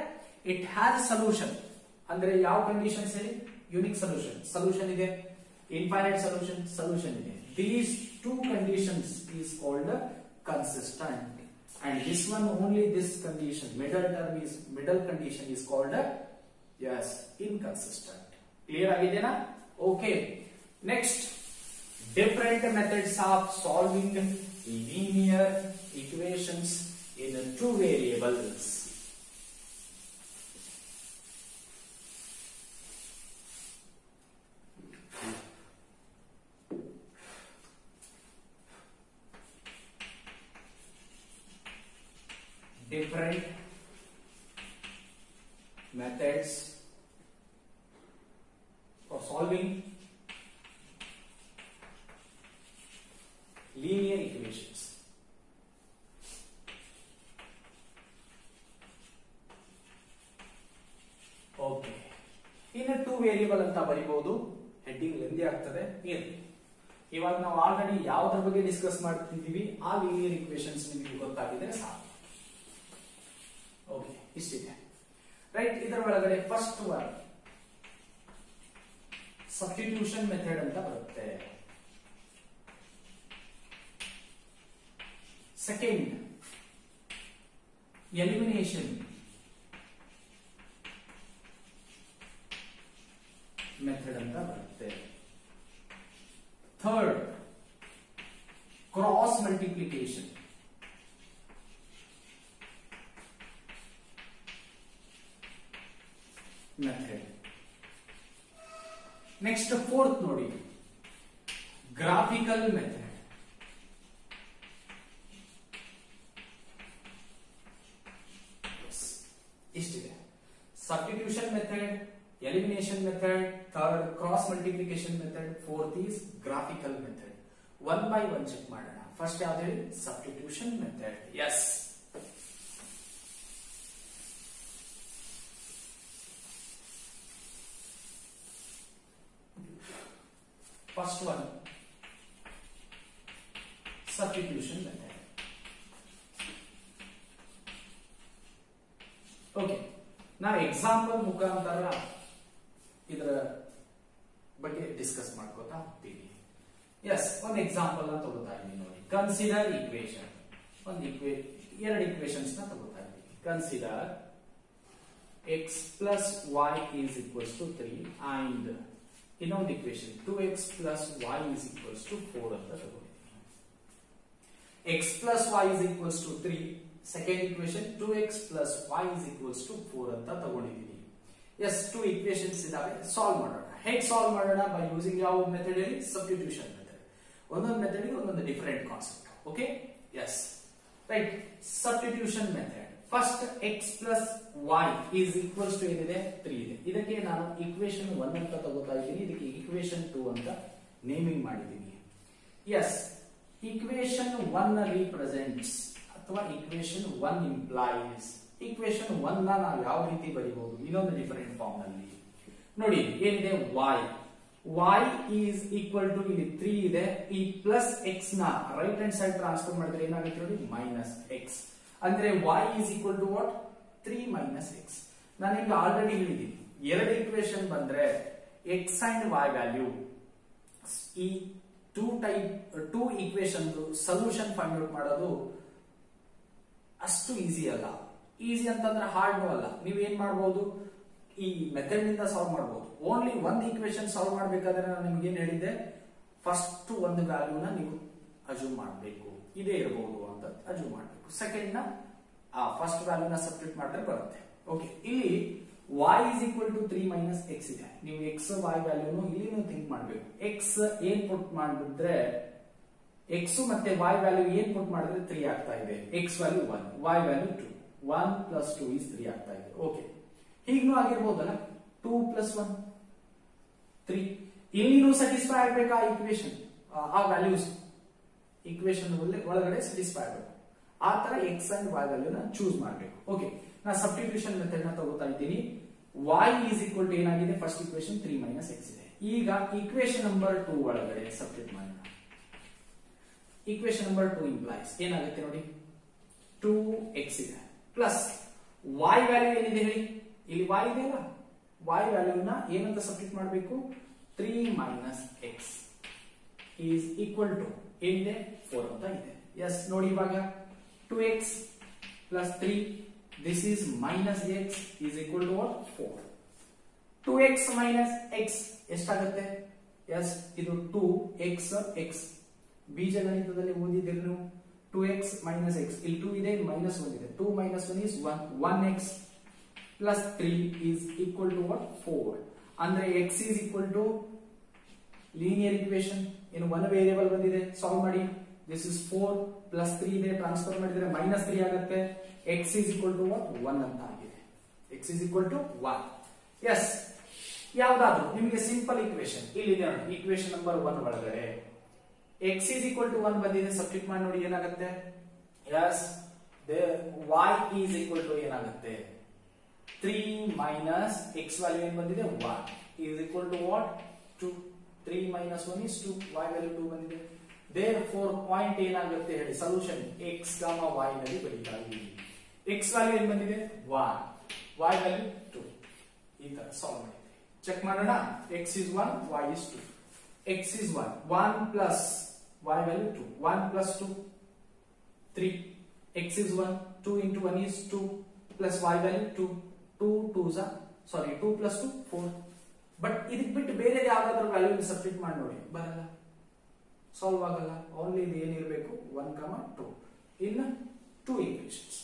ಇಟ್ ಹ್ಯಾಸ್ ಸೊಲ್ಯೂಷನ್. ಅಂದ್ರೆ ಯಾವ ಕಂಡೀಷನ್ಸ್ ಹೇಳಿ? ಯುನಿಕ್ ಸೊಲ್ಯೂಷನ್, ಸೊಲ್ಯೂಷನ್ ಇದೆ, ಇನ್ಫೈನೈಟ್ ಸೊಲ್ಯೂಷನ್ ಇದೆ. These two conditions is called consistent, and this one only, this condition, middle condition is called yes, inconsistent. Clear agidena? Okay, next, different methods of solving linear equations in two variables. Different methods for solving linear equations. Okay, ಇನ್ನು 2 variable ಅಂತ ಬರೀಬಹುದು. Heading lengthy ಆಗ್ತದೆ. ಇವಾಗ ನಾವು already ಯಾವುದರ ಬಗ್ಗೆ discuss ಮಾಡ್ತಿದ್ದೀವಿ, ಆ linear equations ನಿಮಗೆ ಗೊತ್ತಾಗಿದೆ ಸಾಕು. ಓಕೆ, ಇಷ್ಟಿದೆ. ರೈಟ್, ಇದರ ಒಳಗಡೆ ಫಸ್ಟ್ ಒನ್ ಸಬ್ಸ್ಟಿಟ್ಯೂಷನ್ ಮೆಥಡ್ ಅಂತ ಬರುತ್ತೆ. ಸೆಕೆಂಡ್ ಎಲಿಮಿನೇಷನ್ ಮೆಥಡ್ ಅಂತ ಬರುತ್ತೆ. Third cross multiplication. Method. Next fourth ನೋಡಿ, ಗ್ರಾಫಿಕಲ್ ಮೆಥಡ್. ಇಷ್ಟಿದೆ. Substitution method, elimination method, third cross multiplication method, fourth is graphical method. One by one check ಮಾಡೋಣ. First ಯಾವ್ದು ಹೇಳಿ? Substitution method. Yes, first one, substitution method. Okay, now example ಮುಖಾಂತರ ಇದರ ಬಗ್ಗೆ discuss ಮಾಡ್ಕೋತಾ ಹೋಗ್ತೀವಿ. ಎಸ್, ಒಂದು ಎಕ್ಸಾಂಪಲ್ ನ ತಗೋತಾ ಇದ್ದೀನಿ ನೋಡಿ. Consider equation. ಎರಡು ಈಕ್ವೇಶನ್ಸ್ ನ ತಗೋತಾ ಇದ್ದೀನಿ. Consider x plus y is equals to 3 and ಇನ್ನೊಂದು equation 2x plus y is equals to 4 ಅಂತ ತಗೊಂಡಿದ್ದೀನಿ. x plus y is equals to 3, second equation 2x plus y is equals to 4 ಅಂತ ತಗೊಂಡಿದ್ದೀನಿ. S, 2 equations ಇದಾವೆ. Solve ಮಾಡೋಣ. ಹೇಗೆ solve ಮಾಡೋಣ? By using ಯಾವ ಮೆಥಡ್ ಹೇಳಿ? Substitution method. ಒಂದೊಂದು ಮೆಥಡ್ ಗೆ ಒಂದೊಂದು different concept. Okay, yes, right. Substitution method. First x plus y is equals to ಏನಿದೆ? 3 ಇದೆ. ಇದಕ್ಕೆ ನಾನು ಈಕ್ವೇಶನ್ 1 ಅಂತ ತಗೋತಾ ಇದ್ದೀನಿ, ಇದಕ್ಕೆ ಈಕ್ವೇಶನ್ 2 ಅಂತ ನೇಮಿಂಗ್ ಮಾಡಿದ್ದೀನಿ. ಎಸ್, ಈಕ್ವೇಶನ್ 1 ರೀಪ್ರೆಸೆಂಟ್ಸ್ ಅಥವಾ ಈಕ್ವೇಶನ್ 1 ಇಂಪ್ಲೈಸ್. ಈಕ್ವೇಶನ್ 1 ನಾವು ಯಾವ ರೀತಿ ಬರೀಬಹುದು, ಇನ್ನೊಂದು ಡಿಫರೆಂಟ್ ಫಾರ್ಮ್ ನಲ್ಲಿ ನೋಡಿ. ಏನಿದೆ, y ಈಸ್ ಈಕ್ವಲ್ ಟು, ಇಲ್ಲಿ 3 ಇದೆ, ಈ ಪ್ಲಸ್ ಎಕ್ಸ್ ನ ರೈಟ್ ಹ್ಯಾಂಡ್ ಸೈಡ್ ಟ್ರಾನ್ಸ್ಫರ್ ಮಾಡಿದ್ರೆ ಏನಾಗುತ್ತೆ ನೋಡಿ, ಮೈನಸ್ ಎಕ್ಸ್. ಅಂದ್ರೆ y is equal to what, 3 minus x. ನಾನು ನಿಮ್ಗೆ ಆಲ್ರೆಡಿ ಹೇಳಿದ್ದೀನಿ, ಎರಡು ಈಕ್ವೇಶನ್ ಬಂದ್ರೆ ಎಕ್ಸ್ ಅಂಡ್ y ವ್ಯಾಲ್ಯೂ, ಈ two equation solution find out ಮಾಡೋದು ಅಷ್ಟು ಈಸಿ ಅಲ್ಲ. ಈಸಿ ಅಂತಂದ್ರೆ ಹಾರ್ಡ್ ಅಲ್ಲ. ನೀವು ಏನ್ ಮಾಡಬಹುದು, ಈ ಮೆಥಡ್ ನಿಂದ ಸಾಲ್ವ್ ಮಾಡಬಹುದು. ಓನ್ಲಿ ಒಂದು ಈಕ್ವೇಶನ್ ಸಾಲ್ವ್ ಮಾಡಬೇಕಾದ್ರೆ ನಾನು ನಿಮ್ಗೆ ಏನ್ ಹೇಳಿದ್ದೆ, ಫಸ್ಟ್ ಒಂದು ವ್ಯಾಲ್ಯೂನ ನೀವು ಅಜ್ಯೂಮ್ ಮಾಡಬೇಕು, ಇದೇ ಇರಬಹುದು ಅಂತ ಅಜ್ಯೂಮ್ ಮಾಡಬೇಕು. ಸೆಕೆಂಡ್ ನ ಫಸ್ಟ್ ವ್ಯಾಲ್ಯೂನ ಸಬ್ಸ್ಟಿಟ್ಯೂಟ್ ಮಾಡಿದ್ರೆ ಬರುತ್ತೆ. ಓಕೆ, ಇಲ್ಲಿ y is equal to 3 minus x ಇದೆ. ನೀವು x y ವ್ಯಾಲ್ಯೂನು ಇಲ್ಲಿ ನೀವು ಥಿಂಕ್ ಮಾಡಬೇಕು. x ಏನ್ ಪುಟ್ ಮಾಡಿದ್ರೆ, x ಮತ್ತೆ y ವ್ಯಾಲ್ಯೂ ಏನ್ ಪುಟ್ ಮಾಡಿದ್ರೆ 3 ಆಗ್ತಾ ಇದೆ. x value 1, y value 2, 1 plus 2 is 3 ಆಗ್ತಾ ಇದೆ. ಓಕೆ, ಹೀಗೂ ಆಗಿರ್ಬೋದಲ್ಲ, 2 plus 1 3. ಇಲ್ಲಿನೂ ಸ್ಯಾಟಿಸ್ಫೈ ಆಗ್ಬೇಕಾ ಈಕ್ವೇಶನ್, ಆ ವ್ಯಾಲ್ಯೂಸ್ ಈಕ್ವೇಶನ್ ಒಳಗಡೆ ಸ್ಯಾಟಿಸ್ಫೈ ಆಗಬೇಕು. ಆ ತರ x ಅಂಡ್ y ವ್ಯಾಲ್ಯೂನ ಚೂಸ್ ಮಾಡಬೇಕು. ಓಕೆ, ನಾ ಸಬ್ಸ್ಟಿಟ್ಯೂಷನ್ ಮೆಥಡ್ ನ ತಗೋತಾ ಇದ್ದೀನಿ. y ಈಸ್ ಈಕ್ವಲ್ ಟು ಏನಾಗಿದೆ, ಫಸ್ಟ್ ಈಕ್ವೇಶನ್ 3 ಮೈನಸ್ ಎಕ್ಸ್ ಇದೆ. ಈಗ ಈಕ್ವೇಶನ್ ನಂಬರ್ 2 ಒಳಗಡೆ ಸಬ್ಸ್ಟಿಟ್ಯೂಟ್ ಮಾಡೋಣ. ಈಕ್ವೇಶನ್ ನಂಬರ್ 2 ಇಂಪ್ಲೈಸ್ ಏನಾಗುತ್ತೆ ನೋಡಿ, 2x ಇದೆ ಪ್ಲಸ್ y ವ್ಯಾಲ್ಯೂ ಏನಿದೆ ಹೇಳಿ, ಇಲ್ಲಿ y ಇದೆ ಅಲ್ಲ, y ವ್ಯಾಲ್ಯೂನ ಏನಂತ ಸಬ್ಸ್ಟಿಟ್ಯೂಟ್ ಮಾಡಬೇಕು, 3 minus x is equal to ಏನಿದೆ, 4 ಅಂತ ಇದೆ. ಎಸ್, ನೋಡಿ ಇವಾಗ 2x plus 3, this is minus x is equal to what, 4. 2x minus x ಎಷ್ಟಾಗುತ್ತೆ, ಎಸ್ ಇದು 2x x, ಬೀಜಗಣಿತದಲ್ಲಿ ಓದಿದ್ದೀರಿ ನೀವು. 2x minus x, ಇಲ್ಲಿ 2 ಇದೆ, ಇಲ್ಲಿ minus 1 ಇದೆ. 2 minus 1 is 1, 1x plus 3 is equal to what, 4. ಅಂದ್ರೆ x is equal to linear equation, ಇನ್ನು 1 variable ಬಂದಿದೆ, ಸಾಲ್ವ್ ಮಾಡಿ. This is 4 plus 3 ಇದೆ, ಟ್ರಾನ್ಸ್ಫರ್ ಮಾಡಿದ್ರೆ minus 3 ಆಗುತ್ತೆ. x is equal to what, 1 ಅಂತ ಆಗಿದೆ. x is equal to 1. S, ಯಾವ್ದಾದ್ರು ನಿಮಗೆ ಸಿಂಪಲ್ ಈಕ್ವೇಶನ್ ಇಲ್ಲಿದೆ ನೋಡಿ, ಈಕ್ವೇಶನ್ ನಂಬರ್ 1 ಒಳಗಡೆ x is equal to 1 ಬಂದಿದೆ, ಸಬ್ಸ್ಟಿಟ್ಯೂಟ್ ಮಾಡಿ ನೋಡಿ ಏನಾಗುತ್ತೆ. Yes, y is equal to ಏನಾಗುತ್ತೆ, 3 ಮೈನಸ್ x ವ್ಯಾಲ್ಯೂ ಏನ್ ಬಂದಿದೆ, 1 is equal to what, 2. 3 minus 1 is 2, y value 2 ಬಂದಿದೆ. therefore ಪಾಯಿಂಟ್ ಏನಾಗುತ್ತೆ ಹೇಳಿ, ಸೊಲ್ಯೂಷನ್ x, y ನಲ್ಲಿ ಬರೀತಾ ಇದ್ದೀವಿ. x ವ್ಯಾಲ್ಯೂ ಏನ್ ಬಂದಿದೆ, 1, y ವ್ಯಾಲ್ಯೂ 2. ಈ ತರ ಸಾಲ್ವ್ ಮಾಡಿದ್ವಿ. ಚೆಕ್ ಮಾಡೋಣ. x is 1, y is 2. x is 1, 1 plus y value 2, 1 plus 2, 3. x is 1, 2 into 1 is 2 plus y value 2, 2 plus 2, 4. But ಇದಕ್ಕೆ ಬಿಟ್ಟು ಬೇರೆ ಯಾವ್ದಾದ್ರು ವ್ಯಾಲ್ಯೂ ಸಬ್ಸ್ಟಿಟ್ಯೂಟ್ ಮಾಡಿ ನೋಡಿ, ಬರಲ್ಲ, ಸಾಲ್ವ್ ಆಗಲ್ಲ. ಓನ್ಲಿ ಇದು ಏನಿರಬೇಕು, 1, 2 ಇನ್ನ 2 ಈಕ್ವೇಶನ್ಸ್.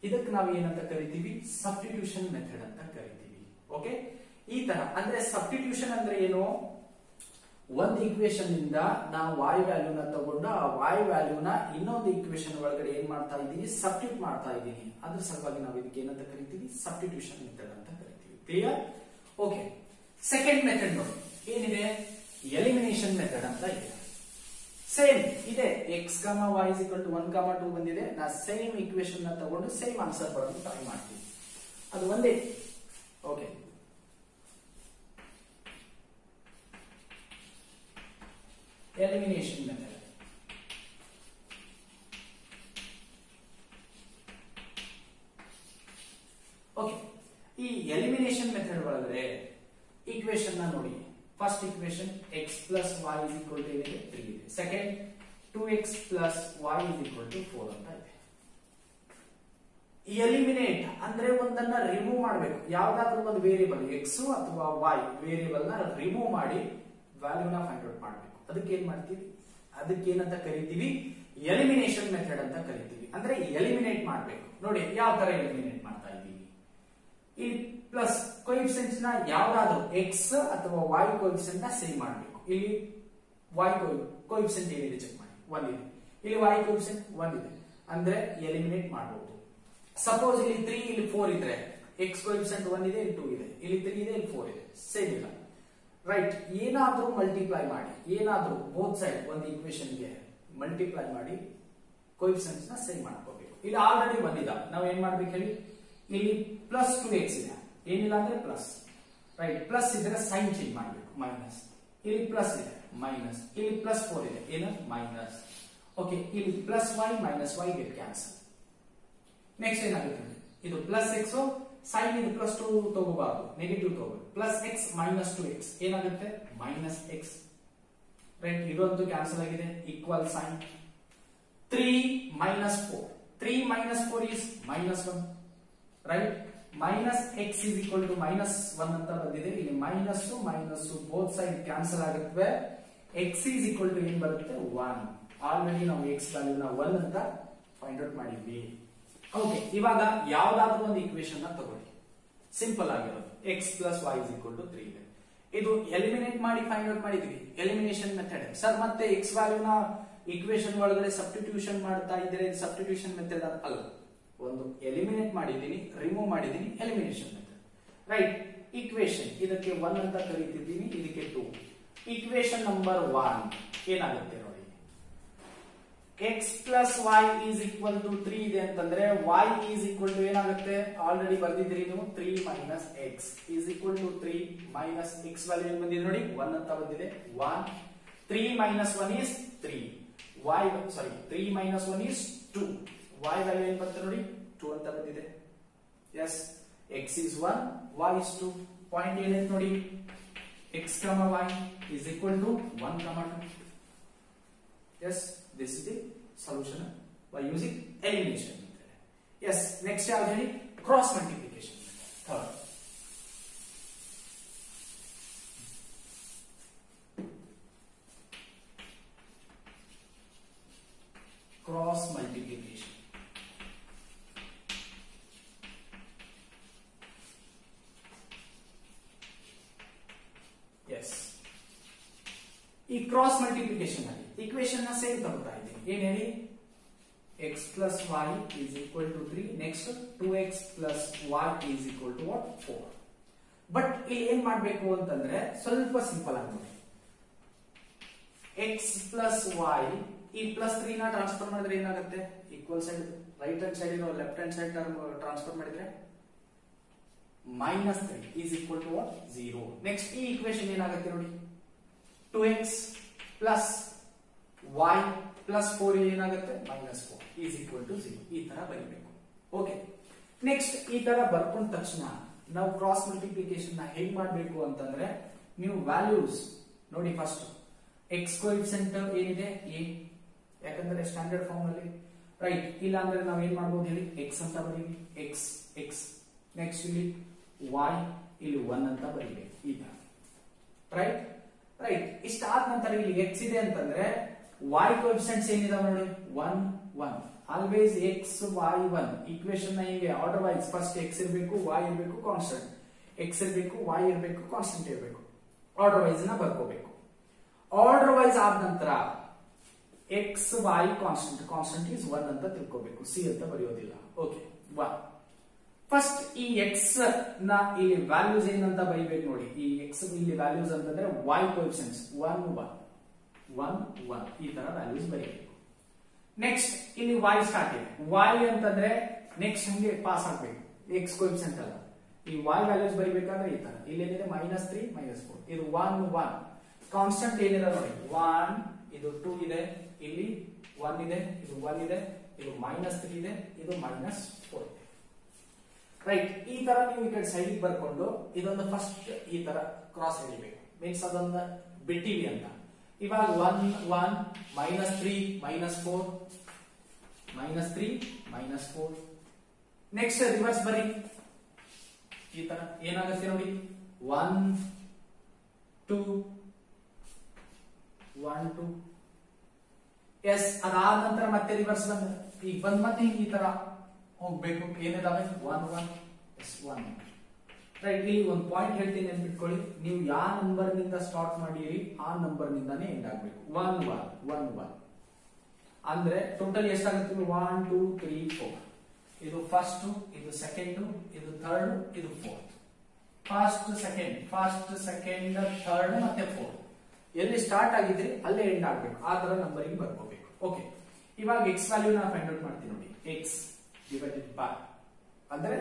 ಇದಕ್ಕೆ ನಾವು ಏನಂತ ಕರಿತೀವಿ, ಸಬ್ಸ್ಟಿಟ್ಯೂಷನ್ ಮೆಥಡ್ ಅಂತ ಕರಿತೀವಿ. ಓಕೆ, ಈ ತರ ಅಂದ್ರೆ ಸಬ್ಸ್ಟಿಟ್ಯೂಷನ್ ಅಂದ್ರೆ ಏನು, ಒಂದು ಈಕ್ವೇಶನ್ ಇಂದ ನಾವು y ವ್ಯಾಲ್ಯೂನ ತಗೊಂಡು ಆ y ವ್ಯಾಲ್ಯೂನ ಇನ್ನೊಂದು ಈಕ್ವೇಶನ್ ಒಳಗಡೆ ಏನ್ ಮಾಡ್ತಾ ಇದ್ದೀವಿ, ಸಬ್ಸ್ಟಿಟ್ಯೂಟ್ ಮಾಡ್ತಾ ಇದ್ದೀನಿ. ಅದ್ರ ಸಲುವಾಗಿ ನಾವು ಇದಕ್ಕೆ ಏನಂತ ಕರಿತೀವಿ, ಸಬ್ಸ್ಟಿಟ್ಯೂಷನ್ ಮೆಥಡ್ ಅಂತ ಕರಿತೀವಿ. ಕ್ಲಿಯರ್? ಓಕೆ, ಸೆಕೆಂಡ್ ಮೆಥಡ್ ನೋಡಿ ಏನಿದೆ, ಎಲಿಮಿನೇಷನ್ ಮೆಥಡ್ ಅಂತ ಇದೆ. ಸೇಮ್ ಇದೆ, x, y is equal to 1, 2 ಬಂದಿದೆ. ನಾ ಸೇಮ್ ಈಕ್ವೇಶನ್ ನ ತಗೊಂಡು ಸೇಮ್ ಆನ್ಸರ್ ಬರೋದು ಟ್ರೈ ಮಾಡ್ತೀವಿ, ಅದು ಒಂದೇ. Okay, elimination method. ಓಕೆ, ಈ ಎಲಿಮಿನೇಷನ್ ಮೆಥಡ್ ಒಳಗಡೆ ಈಕ್ವೇಶನ್ ನ ನೋಡಿ. First equation x plus y is equal to 3 ಇದೆ. Second 2x plus y is equal to 4 ಅಂತ ಇದೆ. ಎಲಿಮಿನೇಟ್ ಅಂದ್ರೆ ಒಂದನ್ನ ರಿಮೂವ್ ಮಾಡಬೇಕು. ಯಾವ್ದಾದ್ರು ಒಂದು ವೇರಿಯಬಲ್ x ಅಥವಾ y ವೇರಿಯಬಲ್ ನ ರಿಮೂವ್ ಮಾಡಿ ವ್ಯಾಲ್ಯೂನ ಫೈಂಡ್ ಔಟ್ ಮಾಡಬೇಕು. ಅದಕ್ಕೆ ಏನ್ ಮಾಡ್ತೀವಿ, ಅದಕ್ಕೆ ಏನಂತ ಕರಿತೀವಿ, ಎಲಿಮಿನೇಷನ್ ಮೆಥಡ್ ಅಂತ ಕರಿತೀವಿ. ಅಂದ್ರೆ ಎಲಿಮಿನೇಟ್ ಮಾಡಬೇಕು. ನೋಡಿ ಯಾವ ತರ ಎಲಿಮಿನೇಟ್ ಮಾಡ್ತಾ ಇದ್ದೀವಿ, ಇಲ್ಲಿ ಪ್ಲಸ್ ಕೋಎಫಿಷಿಯಂಟ್ಸ್ ನ ಯಾವ್ದಾದ್ರು x ಅಥವಾ y ಕೋಎಫಿಷಿಯಂಟ್ ನ ಸೇವ್ ಮಾಡಬೇಕು. ಇಲ್ಲಿ y ಕೋಎಫಿಷಿಯಂಟ್ ಏನಿದೆ ಚೆಕ್ ಮಾಡಿ, 1 ಇದೆ. ಇಲ್ಲಿ y ಕೋಎಫಿಷಿಯಂಟ್ 1 ಇದೆ, ಅಂದ್ರೆ ಎಲಿಮಿನೇಟ್ ಮಾಡಬಹುದು. ಸಪೋಸ್ ಇಲ್ಲಿ 3 ಇಲ್ಲಿ 4 ಇದ್ರೆ x ಕೋಎಫಿಷಿಯಂಟ್ 1 ಇದೆ, ಇಲ್ಲಿ 2 ಇದೆ, ಇಲ್ಲಿ 3 ಇದೆ, ಇಲ್ಲಿ 4 ಇದೆ, ಸೇಮ್ ಇಲ್ಲ. ರೈಟ್, ಏನಾದ್ರೂ ಮಲ್ಟಿಪ್ಲೈ ಮಾಡಿ, ಏನಾದ್ರೂ ಬೋತ್ ಸೈಡ್ ಒಂದು ಈಕ್ವೇಶನ್ಗೆ ಮಲ್ಟಿಪ್ಲೈ ಮಾಡಿ ಕೋಎಫಿಷಿಯಂಟ್ಸ್ ನ ಸೇವ್ ಮಾಡ್ಕೋಬೇಕು. ಇಲ್ಲಿ ಆಲ್ರೆಡಿ ಬಂದಿದ್ದ, ನಾವು ಏನ್ ಮಾಡ್ಬೇಕು ಹೇಳಿ, ಇಲ್ಲಿ ಪ್ಲಸ್ 2x ಇದೆ, ಏನಿಲ್ಲ ಅಂದ್ರೆ ಪ್ಲಸ್, ರೈಟ್, ಪ್ಲಸ್ ಇದ್ರೆ ಸೈನ್ ಚೇಂಜ್ ಮಾಡಬೇಕು, ಮೈನಸ್, ಇಲ್ಲಿ ಪ್ಲಸ್ ಇದೆ ಮೈನಸ್, ಇಲ್ಲಿ ಪ್ಲಸ್ 4 ಇದೆ, ಏನು ಮೈನಸ್, ಓಕೆ, ಇಲ್ಲಿ plus y minus y get cancel. Next ಏನಾಗುತ್ತೆ, ಇದು ಪ್ಲಸ್ x, ಸೈನ್ ಇದು ಪ್ಲಸ್ 2 ತಗೋಬಾರ್ದು, ನೆಗೆಟಿವ್ ತಗೋಬೇಕು, ಪ್ಲಸ್ x ಮೈನಸ್ 2x ಏನಾಗುತ್ತೆ ಮೈನಸ್ x, ರೈಟ್, ಇದಂತೂ ಕ್ಯಾನ್ಸಲ್ ಆಗಿದೆ, equal sign 3 minus 4, 3 minus 4 is minus 1, right, minus x is equal to minus 1 ಅಂತ ಬಂದಿದೆ, ಇಲ್ಲಿ minus minus both side cancel ಆಗುತ್ತೆ, x is equal to ಏನ್ ಬರುತ್ತೆ 1, ಆಲ್ರೆಡಿ ನಾವು x ವ್ಯಾಲ್ಯೂನ 1 ಅಂತ ಫೈಂಡ್ ಔಟ್ ಮಾಡಿದ್ವಿ. ಓಕೆ, ಇವಾಗ ಯಾವ್ದಾದ್ರೂ ಒಂದು ಈಕ್ವೇಶನ್ ನ ತಗೊಳ್ಳಿ, ಸಿಂಪಲ್ ಆಗಿರೋದು, x plus y is equal to 3 ಇದೆ, ಇದು ಎಲಿಮಿನೇಟ್ ಮಾಡಿ ಫೈಂಡ್ ಔಟ್ ಮಾಡಿದ್ವಿ, ಎಲಿಮಿನೇಷನ್ ಮೆಥಡ್. ಸರ್ ಮತ್ತೆ x ವ್ಯಾಲ್ಯೂನ ಈಕ್ವೇಶನ್ ಒಳಗಡೆ ಸಬ್ಸ್ಟಿಟ್ಯೂಷನ್ ಮಾಡ್ತಾ ಇದ್ರೆ ಇದು ಸಬ್ಸ್ಟಿಟ್ಯೂಷನ್ ಮೆಥಡ್ ಅಲ್ಲ, ಒಂದು ಎಲಿಮಿನೇಟ್ ಮಾಡಿದ್ದೀನಿ, ರಿಮೂವ್ ಮಾಡಿದ್ದೀನಿ, ಎಲಿಮಿನೇಷನ್ ಮೆಥಡ್, ರೈಟ್. ಈಕ್ವೇಶನ್ ಇದಕ್ಕೆ 1 ಅಂತ ಕರೀತಿದ್ದೀನಿ, ಇದಕ್ಕೆ 2. ಈಕ್ವೇಶನ್ ನಂಬರ್ 1 ಏನಾಗುತ್ತೆ ನೋಡಿ, x plus y is equal to 3 ಇದೆ ಅಂತಂದ್ರೆ y is equal to ಏನಾಗುತ್ತೆ, ಆಲ್ರೆಡಿ ಬರ್ದಿದ್ರಿ ನೀವು, 3 minus x is equal to 3 minus x value ಏನು ಬಂದಿದೆ ನೋಡಿ, 1 ಅಂತ ಬಂದಿದೆ, 1, 3 minus 1 is 3, y sorry 3 minus 1 is 2, y value ಏನು ಬರುತ್ತೆ ನೋಡಿ 2 ಅಂತ ಬಂದಿದೆ. Yes, x is 1, y is 2, point ಏನೈತೆ ನೋಡಿ, x, y is equal to 1, 2. Yes, this is the solution by using elimination method. Yes, next already cross multiplication. Third, cross multiplication. Yes, ಈ cross multiplication ಅಲ್ಲಿ equation ನ same ತಗೋತಾ ಇದ್ದೀನಿ, ಏನ್ ಹೇಳಿ, x plus y is equal to 3, next 2x plus y is equal to what, 4. But ಇಲ್ಲಿ ಏನ್ ಮಾಡ್ಬೇಕು ಅಂತಂದ್ರೆ ಸ್ವಲ್ಪ ಸಿಂಪಲ್ ಆಗುತ್ತೆ, x plus y ಈ ಪ್ಲಸ್ 3 ನ ಟ್ರಾನ್ಸ್ಫರ್ ಮಾಡಿದ್ರೆ ಏನಾಗುತ್ತೆ, equal side right hand side ಇರೋ left hand side term transfer ಮಾಡಿದ್ರೆ minus 3 is equal to what, 0. Next ಈ ಈಕ್ವೇಶನ್ ಏನಾಗುತ್ತೆ ನೋಡಿ, 2x plus y plus 4 ಏನಾಗುತ್ತೆ minus 4 is equal to 0, ಈ ತರ ಬರೀಬೇಕು. ಓಕೆ, ನೆಕ್ಸ್ಟ್ ಈ ತರ ಬರ್ಕೊಂಡ ತಕ್ಷಣ ನಾವು ಕ್ರಾಸ್ ಮಲ್ಟಿಪ್ಲಿಕೇಶನ್ ನ ಹೇಗ್ ಮಾಡಬೇಕು ಅಂತಂದ್ರೆ, ನೀವು ವ್ಯಾಲ್ಯೂಸ್ ನೋಡಿ, ಫಸ್ಟ್ x ಕೋಎಫಿಷಿಯಂಟ್ ಏನಿದೆ a, ಯಾಕಂದ್ರೆ ಸ್ಟ್ಯಾಂಡರ್ಡ್ ಫಾರ್ಮ್ ಅಲ್ಲಿ, ರೈಟ್, ಇಲ್ಲ ಅಂದ್ರೆ ನಾವು ಏನ್ ಮಾಡಬಹುದು ಹೇಳಿ, x ಅಂತ ಬರೀವಿ, x x, ನೆಕ್ಸ್ಟ್ ಇಲ್ಲಿ y ಇಲ್ಲಿ 1 ಅಂತ ಬರೀಬೇಕು, ಈ ತರ, ರೈಟ್, ರೈಟ್. ಇಷ್ಟಾದ ನಂತರ ಇಲ್ಲಿ x ಇದೆ ಅಂತಂದ್ರೆ y ಕೋಎಫಿಷಿಯಂಟ್ಸ್ ಏನಿದಾವೆ ನೋಡಿ, 1 1, ಆಲ್ವೇಸ್ x y 1. ಈಕ್ವೇಶನ್ ನ ಹಿಂಗೆ ಆರ್ಡರ್ ವೈಸ್ ಫಸ್ಟ್ x ಇರಬೇಕು, y ಇರಬೇಕು ಕಾನ್ಸ್ಟೆಂಟ್, x ಇರಬೇಕು, y ಇರಬೇಕು ಕಾನ್ಸ್ಟೆಂಟ್ ಇರಬೇಕು, ಆರ್ಡರ್ ವೈಸ್ ನ ಬರ್ಕೋಬೇಕು. ಆರ್ಡರ್ ವೈಸ್ ಆದ ನಂತರ x y constant, constant is 1 ಅಂತ ತಿಳ್ಕೋಬೇಕು, c ಅಂತ ಬರೆಯೋದಿಲ್ಲ. ಓಕೆ, 1. ಫಸ್ಟ್ ಈ x ನ ಇಲ್ಲಿ ವ್ಯಾಲ್ಯೂಸ್ ಏನಂತ ಬರೀಬೇಕು ನೋಡಿ, ಈ x ಇಲ್ಲಿ ವ್ಯಾಲ್ಯೂಸ್ ಅಂತಂದ್ರೆ y ಕೋಎಫಿಷಿಯಂಟ್ಸ್ 1 1 1 1 ಈ ತರ ವ್ಯಾಲ್ಯೂಸ್ ಬರೀಬೇಕು. ನೆಕ್ಸ್ಟ್ ಇಲ್ಲಿ y ಸ್ಟಾರ್ಟ್ ಇದೆ, y ಅಂತಂದ್ರೆ ನೆಕ್ಸ್ಟ್ ಹಂಗೆ ಪಾಸ್ ಆಗ್ಬೇಕು, x ಕೋಎಫಿಷಿಯಂಟ್ ಅಲ್ಲ, ಈ y ವ್ಯಾಲ್ಯೂಸ್ ಬರೀಬೇಕಾದ್ರೆ ಈ ತರ, ಇಲ್ಲಿ ಏನಿದೆ -3 -4, ಇದು 1 1, ಕಾನ್ಸ್ಟೆಂಟ್ ಏನಿದೆ ನೋಡಿ 1, ಇದು 2 ಇದೆ, ಇಲ್ಲಿ 1 ಇದೆ, ಇದು 1 ಇದೆ, ಇದು -3 ಇದೆ, ಇದು -4 ಇದೆ, ರೈಟ್. ಈ ತರ ನೀವು ಈ ಕಡೆ ಸೈಡ್ ಬರ್ಕೊಂಡು ಇದೊಂದು ಫಸ್ಟ್ ಈ ತರ ಕ್ರಾಸ್ ಎಳಿಬೇಕು, ಮೀನ್ಸ್ ಅದೊಂದು ಬಿಟ್ಟಿವಿ ಅಂತ. ಇವಾಗ 1 1 -3 -4 -3 -4, ನೆಕ್ಸ್ಟ್ ರಿವರ್ಸ್ ಬರಿ, ಈ ತರ ಏನಾಗುತ್ತೆ ನೋಡಿ, 1 2 1 2. ಎಸ್, ಅದಾದ ನಂತರ ಮತ್ತೆ ರಿವರ್ಸ್ ಬಂದ, ಈಗ ಬಂದ್ ಮತ್ತೆ ಈ ತರ ಹೋಗ್ಬೇಕು, ಏನಿದಾವೆ 1 1 ಎಸ್ 1, ರೈಟ್. ಇಲ್ಲಿ ಒಂದು ಪಾಯಿಂಟ್ ಹೇಳ್ತೀನಿ ನೆನ್ಪಿಟ್ಕೊಳ್ಳಿ, ನೀವು ಯಾವ ನಂಬರ್ ನಿಂದ ಸ್ಟಾರ್ಟ್ ಮಾಡಿರಿ ಆ ನಂಬರ್ ನಿಂದಾನೇ ಎಂಡ್ ಆಗ್ಬೇಕು. 1 1 1 1 ಅಂದ್ರೆ ಟೋಟಲ್ ಎಷ್ಟಾಗುತ್ತೆ, 1 2 3 4, ಇದು ಫಸ್ಟ್, ಇದು ಸೆಕೆಂಡ್, ಇದು ಥರ್ಡ್, ಇದು ಫೋರ್ತ್, ಫಸ್ಟ್ ಸೆಕೆಂಡ್ ಥರ್ಡ್ ಮತ್ತೆ ಫೋರ್ತ್ ಎಲ್ಲಿ ಸ್ಟಾರ್ಟ್ ಆಗಿದ್ರಿ ಅಲ್ಲೇ ಎಂಡ್ ಆಗ್ಬೇಕು, ಆ ತರ ನಂಬರಿಂಗ್ ಬರ್ಕೋಬೇಕು. ಓಕೆ, ಇವಾಗ ಎಕ್ಸ್ ವ್ಯಾಲ್ಯೂ ನ ಫೈಂಡ್ ಔಟ್ ಮಾಡ್ತೀನಿ ನೋಡಿ. ಎಕ್ಸ್ ಡಿವೈಡೆಡ್ ಬೈ ಅಂದ್ರೆ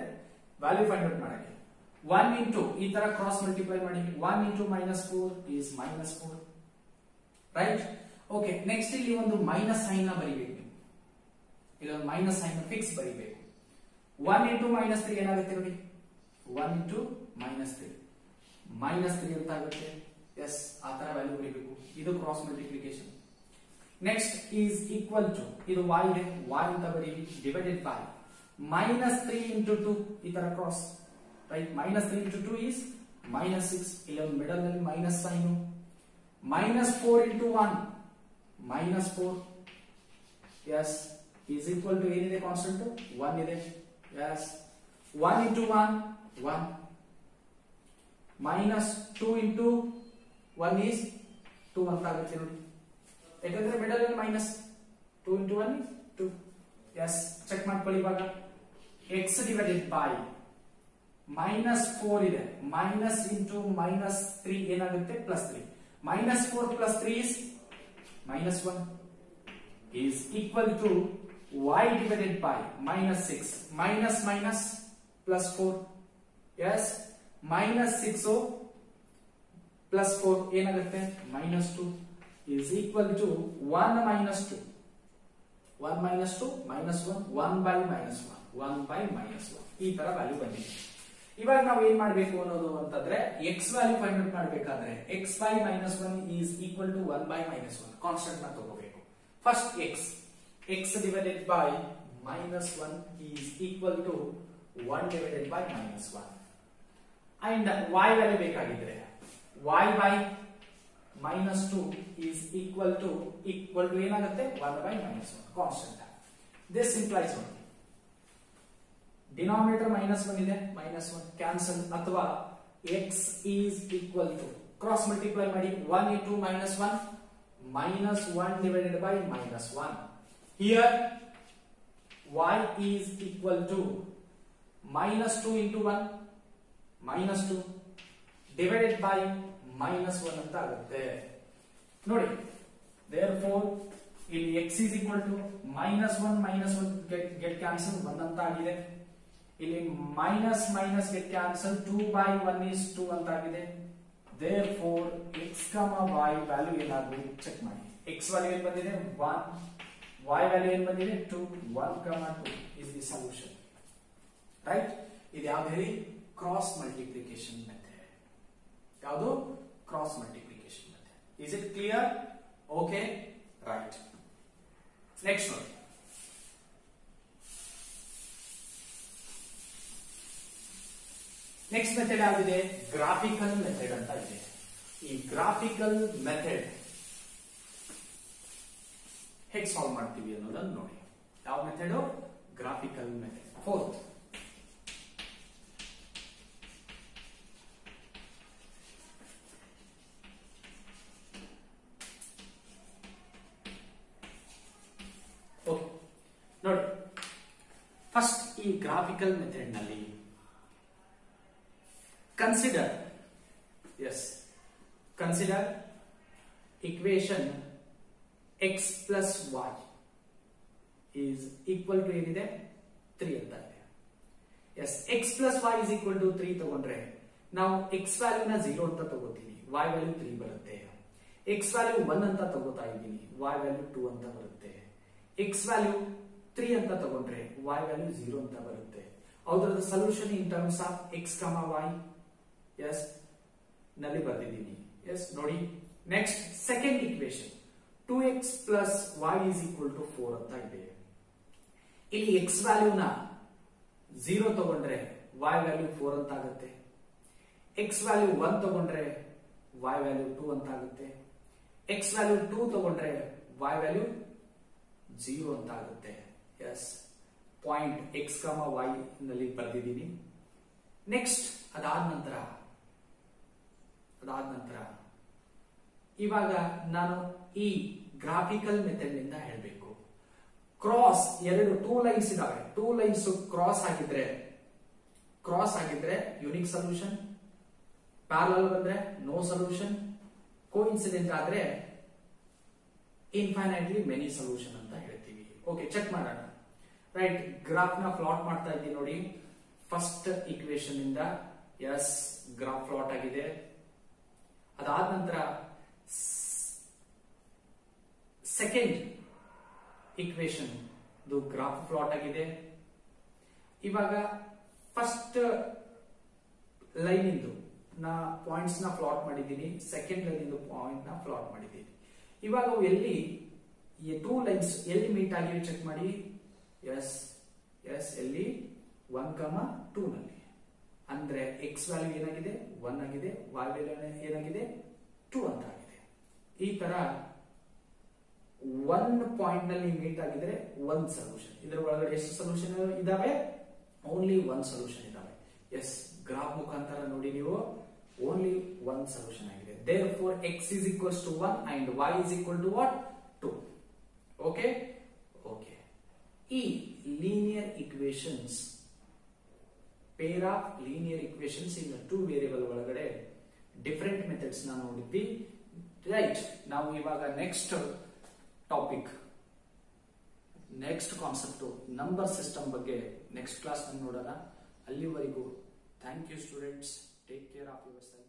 ವ್ಯಾಲ್ಯೂ ಫೈಂಡ್ ಔಟ್ ಮಾಡಕ್ಕೆ 1 ಇಂಟು ಈ ತರ ಕ್ರಾಸ್ ಮಲ್ಟಿಪ್ಲೈ ಮಾಡಿ 1 into -4 is -4, right. Okay, next ಇಲ್ಲಿ ಒಂದು ಮೈನಸ್ ಸೈನ್ ನ ಬರಿಬೇಕು, ಇಲ್ಲಿ ಒಂದು ಮೈನಸ್ ಸೈನ್ ಫಿಕ್ಸ್ ಬರಿಬೇಕು. 1 ಇಂಟು -3 ಏನಾಗುತ್ತೆ ನೋಡಿ, 1 ಇಂಟು -3 ಅಂತ ಆಗುತ್ತೆ. ಎಸ್, ಆ ತರ ವ್ಯಾಲ್ಯೂ ಬರೀಬೇಕು. ಇದು cross multiplication. Next is equal to, ಇದು y ಇದೆ, y ಅಂತ ಬರೀರಿ, ಡಿವೈಡೆಡ್ ಬೈ -3 ಇಂಟು 2 ಈ ತರ ಕ್ರಾಸ್, ರೈಟ್. -3 ಇಂಟು 2 ಈಸ್ -6, ಇಲ್ಲಿ ಒಂದು ಮಿಡಲ್ ನಲ್ಲಿ minus sign. -4 into 1 -4, yes, is equal to ಏನಿದೆ ಕಾನ್ಸ್ಟೆಂಟ್ 1 ಇದೆ. ಎಸ್, 1 ಇಂಟು 1 1, -2 ಇಂಟು 1 ಈಸ್ 2 ಅಂತ ಆಗುತ್ತೆ ನೋಡಿ, ಯಾಕಂದ್ರೆ ಮಿಡಲ್ ಅಲ್ಲಿ minus. 2 into 1 is 2. Yes, check ಮಾಡ್ಕೊಳ್ಳಿ. ಇವಾಗ ಎಕ್ಸ್ ಡಿವೈಡೆಡ್ ಬೈ -4 ಇದೆ, ಮೈನಸ್ ಇಂಟು -3 ಏನಾಗುತ್ತೆ +3, -4 + 3 is -1 is equal to y divided by -6, minus +4. Yes, -6 +4 ಏನಾಗುತ್ತೆ -2 ಈಸ್ ಈಕ್ವಲ್ ಟು 1 -2, 1 -2 -1, 1 by -1 ಈ ತರ ವ್ಯಾಲ್ಯೂ ಬಂದಿದೆ. ಇವಾಗ ನಾವು ಏನ್ ಮಾಡ್ಬೇಕು ಅನ್ನೋದು ಅಂತಂದ್ರೆ ಎಕ್ಸ್ ವ್ಯಾಲ್ಯೂ ಫೈಂಡ್ ಔಟ್ ಮಾಡ್ಬೇಕಾದ್ರೆ x by -1 is equal to 1 by -1 constant ನ ತಗೋಬೇಕು. First x divided by -1 is equal to 1 divided by -1 and y value ಬೇಕಾಗಿದ್ರೆ y by -2 is equal to ಏನಾಗುತ್ತೆ 1 by -1 ಕಾನ್ಸ್ಟೆಂಟ್. ದಿಸ್ ಇಂಪ್ಲೈಸ್ ನೋಡಿ, denominator -1 ಇದೆ, -1 cancel, ಅಥವಾ x is equal to cross multiply ಮಾಡಿ 1 into -1 -1 divided by -1. Here y is equal to -2 into 1 -2 divided by -1 ಅಂತ ಆಗುತ್ತೆ ನೋಡಿ. therefore ಇಲ್ಲಿ x is equal to -1 get cancel 1 ಅಂತ ಆಗಿದೆ. ಇಲ್ಲಿ minus get cancel 2 by 1 is 2 ಅಂತ ಆಗಿದೆ. therefore x, y ವ್ಯಾಲ್ಯೂ ಏನಾದ್ರು ಚೆಕ್ ಮಾಡಿ. x ವ್ಯಾಲ್ಯೂ ಏನು ಬಂದಿದೆ 1, y ವ್ಯಾಲ್ಯೂ ಏನು ಬಂದಿದೆ 2, 1, 2 is the solution, right. ಇದು ಯಾವ್ದು ಹೇಳಿ, ಕ್ರಾಸ್ ಮಲ್ಟಿಪ್ಲಿಕೇಶನ್ ಮೆಥಡ್. ಯಾವುದು, cross multiplication method. is it clear? okay, right. next one, next method ಯಾವ್ದಿದೆ, ಗ್ರಾಫಿಕಲ್ ಮೆಥಡ್ ಅಂತ ಇದೆ. ಈ ಗ್ರಾಫಿಕಲ್ ಮೆಥಡ್ ಹೇಗೆ ಸಾಲ್ವ್ ಮಾಡ್ತೀವಿ ಅನ್ನೋದನ್ನು ನೋಡಿ. ಯಾವ ಮೆಥಡ್, ಗ್ರಾಫಿಕಲ್ ಮೆಥಡ್. ಫೋರ್ತ್, ನೋಡಿ. ಫಸ್ಟ್ ಈ ಗ್ರಾಫಿಕಲ್ ಮೆಥಡ್ ನಲ್ಲಿ consider equation x plus y is equal to ಏನಿದೆ 3 ಅಂತ ಇದೆ. yes, x plus y is equal to 3 ತಗೊಂಡ್ರೆ ನಾವು x ವ್ಯಾಲ್ಯೂ ನ 0 ಅಂತ ತಗೋತೀವಿ, y ವ್ಯಾಲ್ಯೂ 3 ಬರುತ್ತೆ. x ವ್ಯಾಲ್ಯೂ 1 ಅಂತ ತಗೋತಾ ಇದ್ದೀನಿ, y ವ್ಯಾಲ್ಯೂ 2 ಅಂತ ಬರುತ್ತೆ. x ವ್ಯಾಲ್ಯೂ 3 ಅಂತ ತಗೊಂಡ್ರೆ y ವ್ಯಾಲ್ಯೂ 0 ಅಂತ ಬರುತ್ತೆ. ಅದರ solution in terms of x, y ಎಸ್ ನಲ್ಲಿ ಬರ್ತಿದ್ದೀನಿ. ಎಸ್ ನೋಡಿ. Next second equation 2x plus y is equal to 4 ಅಂತ ಇದೆ. ಇಲ್ಲಿ x ವ್ಯಾಲ್ಯೂನ 0 ತಗೊಂಡ್ರೆ y ವ್ಯಾಲ್ಯೂ 4 ಅಂತ ಆಗುತ್ತೆ. x ವ್ಯಾಲ್ಯೂ 1 ತಗೊಂಡ್ರೆ y ವ್ಯಾಲ್ಯೂ 2 ಅಂತ ಆಗುತ್ತೆ. x ವ್ಯಾಲ್ಯೂ 2 ತಗೊಂಡ್ರೆ y ವ್ಯಾಲ್ಯೂ 0 ಅಂತ ಆಗುತ್ತೆ. ಎಸ್, ಪಾಯಿಂಟ್ x, y ನಲ್ಲಿ ಬರ್ತಿದ್ದೀನಿ. ನೆಕ್ಸ್ಟ್ ಅದಾದ ನಂತರ ಇವಾಗ ನಾನು ಈ ಗ್ರಾಫಿಕಲ್ ಮೆಥಡ್ ನಿಂದ ಹೇಳಬೇಕು. ಕ್ರಾಸ್ ಎರಡು 2 ಲೈನ್ಸ್ ಇದಾವೆ, 2 ಲೈನ್ಸ್ ಕ್ರಾಸ್ ಆಗಿದ್ರೆ ಯುನಿಕ್ ಸೊಲ್ಯೂಷನ್, ಪ್ಯಾರಲಲ್ ಬಂದ್ರೆ ನೋ ಸೊಲ್ಯೂಷನ್, ಕೋಇನ್ಸಿಡೆಂಟ್ ಆದ್ರೆ ಇನ್ಫೈನೈಟ್ಲಿ ಮೆನಿ ಸೊಲ್ಯೂಷನ್ ಅಂತ ಹೇಳ್ತೀವಿ. ಓಕೆ, ಚೆಕ್ ಮಾಡೋಣ. ರೈಟ್, ಗ್ರಾಫ್ ನ ಪ್ಲಾಟ್ ಮಾಡ್ತಾ ಇದ್ದೀವಿ ನೋಡಿ. ಫಸ್ಟ್ ಇಕ್ವೇಶನ್ ಇಂದ ಎಸ್ ಗ್ರಾಫ್ ಪ್ಲಾಟ್ ಆಗಿದೆ. ಅದಾದ ನಂತರ ಸೆಕೆಂಡ್ ಇಕ್ವೇಶನ್ ಗ್ರಾಫ್ ಪ್ಲಾಟ್ ಆಗಿದೆ. ಇವಾಗ ಫಸ್ಟ್ ಲೈನ್ ಇಂದು ನಾ ಪಾಯಿಂಟ್ಸ್ ನ ಪ್ಲಾಟ್ ಮಾಡಿದ್ದೀನಿ, ಸೆಕೆಂಡ್ ಲೈನ್ ಇಂದು ಪಾಯಿಂಟ್ ನ ಪ್ಲಾಟ್ ಮಾಡಿದ್ದೀನಿ. ಇವಾಗ ಅವು ಎಲ್ಲಿ ಈ ಟೂ ಲೈನ್ಸ್ ಎಲ್ಲಿ ಮೀಟ್ ಆಗಿವೆ ಚೆಕ್ ಮಾಡಿ. ಎಸ್ ಎಸ್ ಎಲ್ಲಿ 1,2 ನಲ್ಲಿ, ಅಂದ್ರೆ ಎಕ್ಸ್ ವ್ಯಾಲ್ಯೂ ಏನಾಗಿದೆ 1 ಆಗಿದೆ, y ವ್ಯಾಲ್ಯೂ ಏನಾಗಿದೆ 2 ಅಂತ ಆಗಿದೆ. ಈ ತರ ಒನ್ ಪಾಯಿಂಟ್ ನಲ್ಲಿ ಮೀಟ್ ಆಗಿದ್ರೆ ಒಂದ್ ಸೊಲ್ಯೂಷನ್. ಇದರ ಒಳಗಡೆ ಎಷ್ಟು ಸೊಲ್ಯೂಷನ್ ಇದಾವೆ? ಓನ್ಲಿ ಒನ್ ಸೊಲ್ಯೂಷನ್ ಇದಾವೆ. ಎಸ್, ಗ್ರಾಫ್ ಮುಖಾಂತರ ನೋಡಿ ನೀವು ಓನ್ಲಿ ಒನ್ ಸೊಲ್ಯೂಷನ್ ಆಗಿದೆ. therefore x is equals to 1 and y is equal to what? 2. okay okay ಈ linear equations, pair of linear equations in two variable ಒಳಗಡೆ different methods ನ ನೋಡಿದ್ವಿ. Right, ನಾವು ಇವಾಗ next topic, next concept number system ಬಗ್ಗೆ next class ನೋಡೋಣ. ಅಲ್ಲಿವರೆಗೂ thank you students, take care of your self.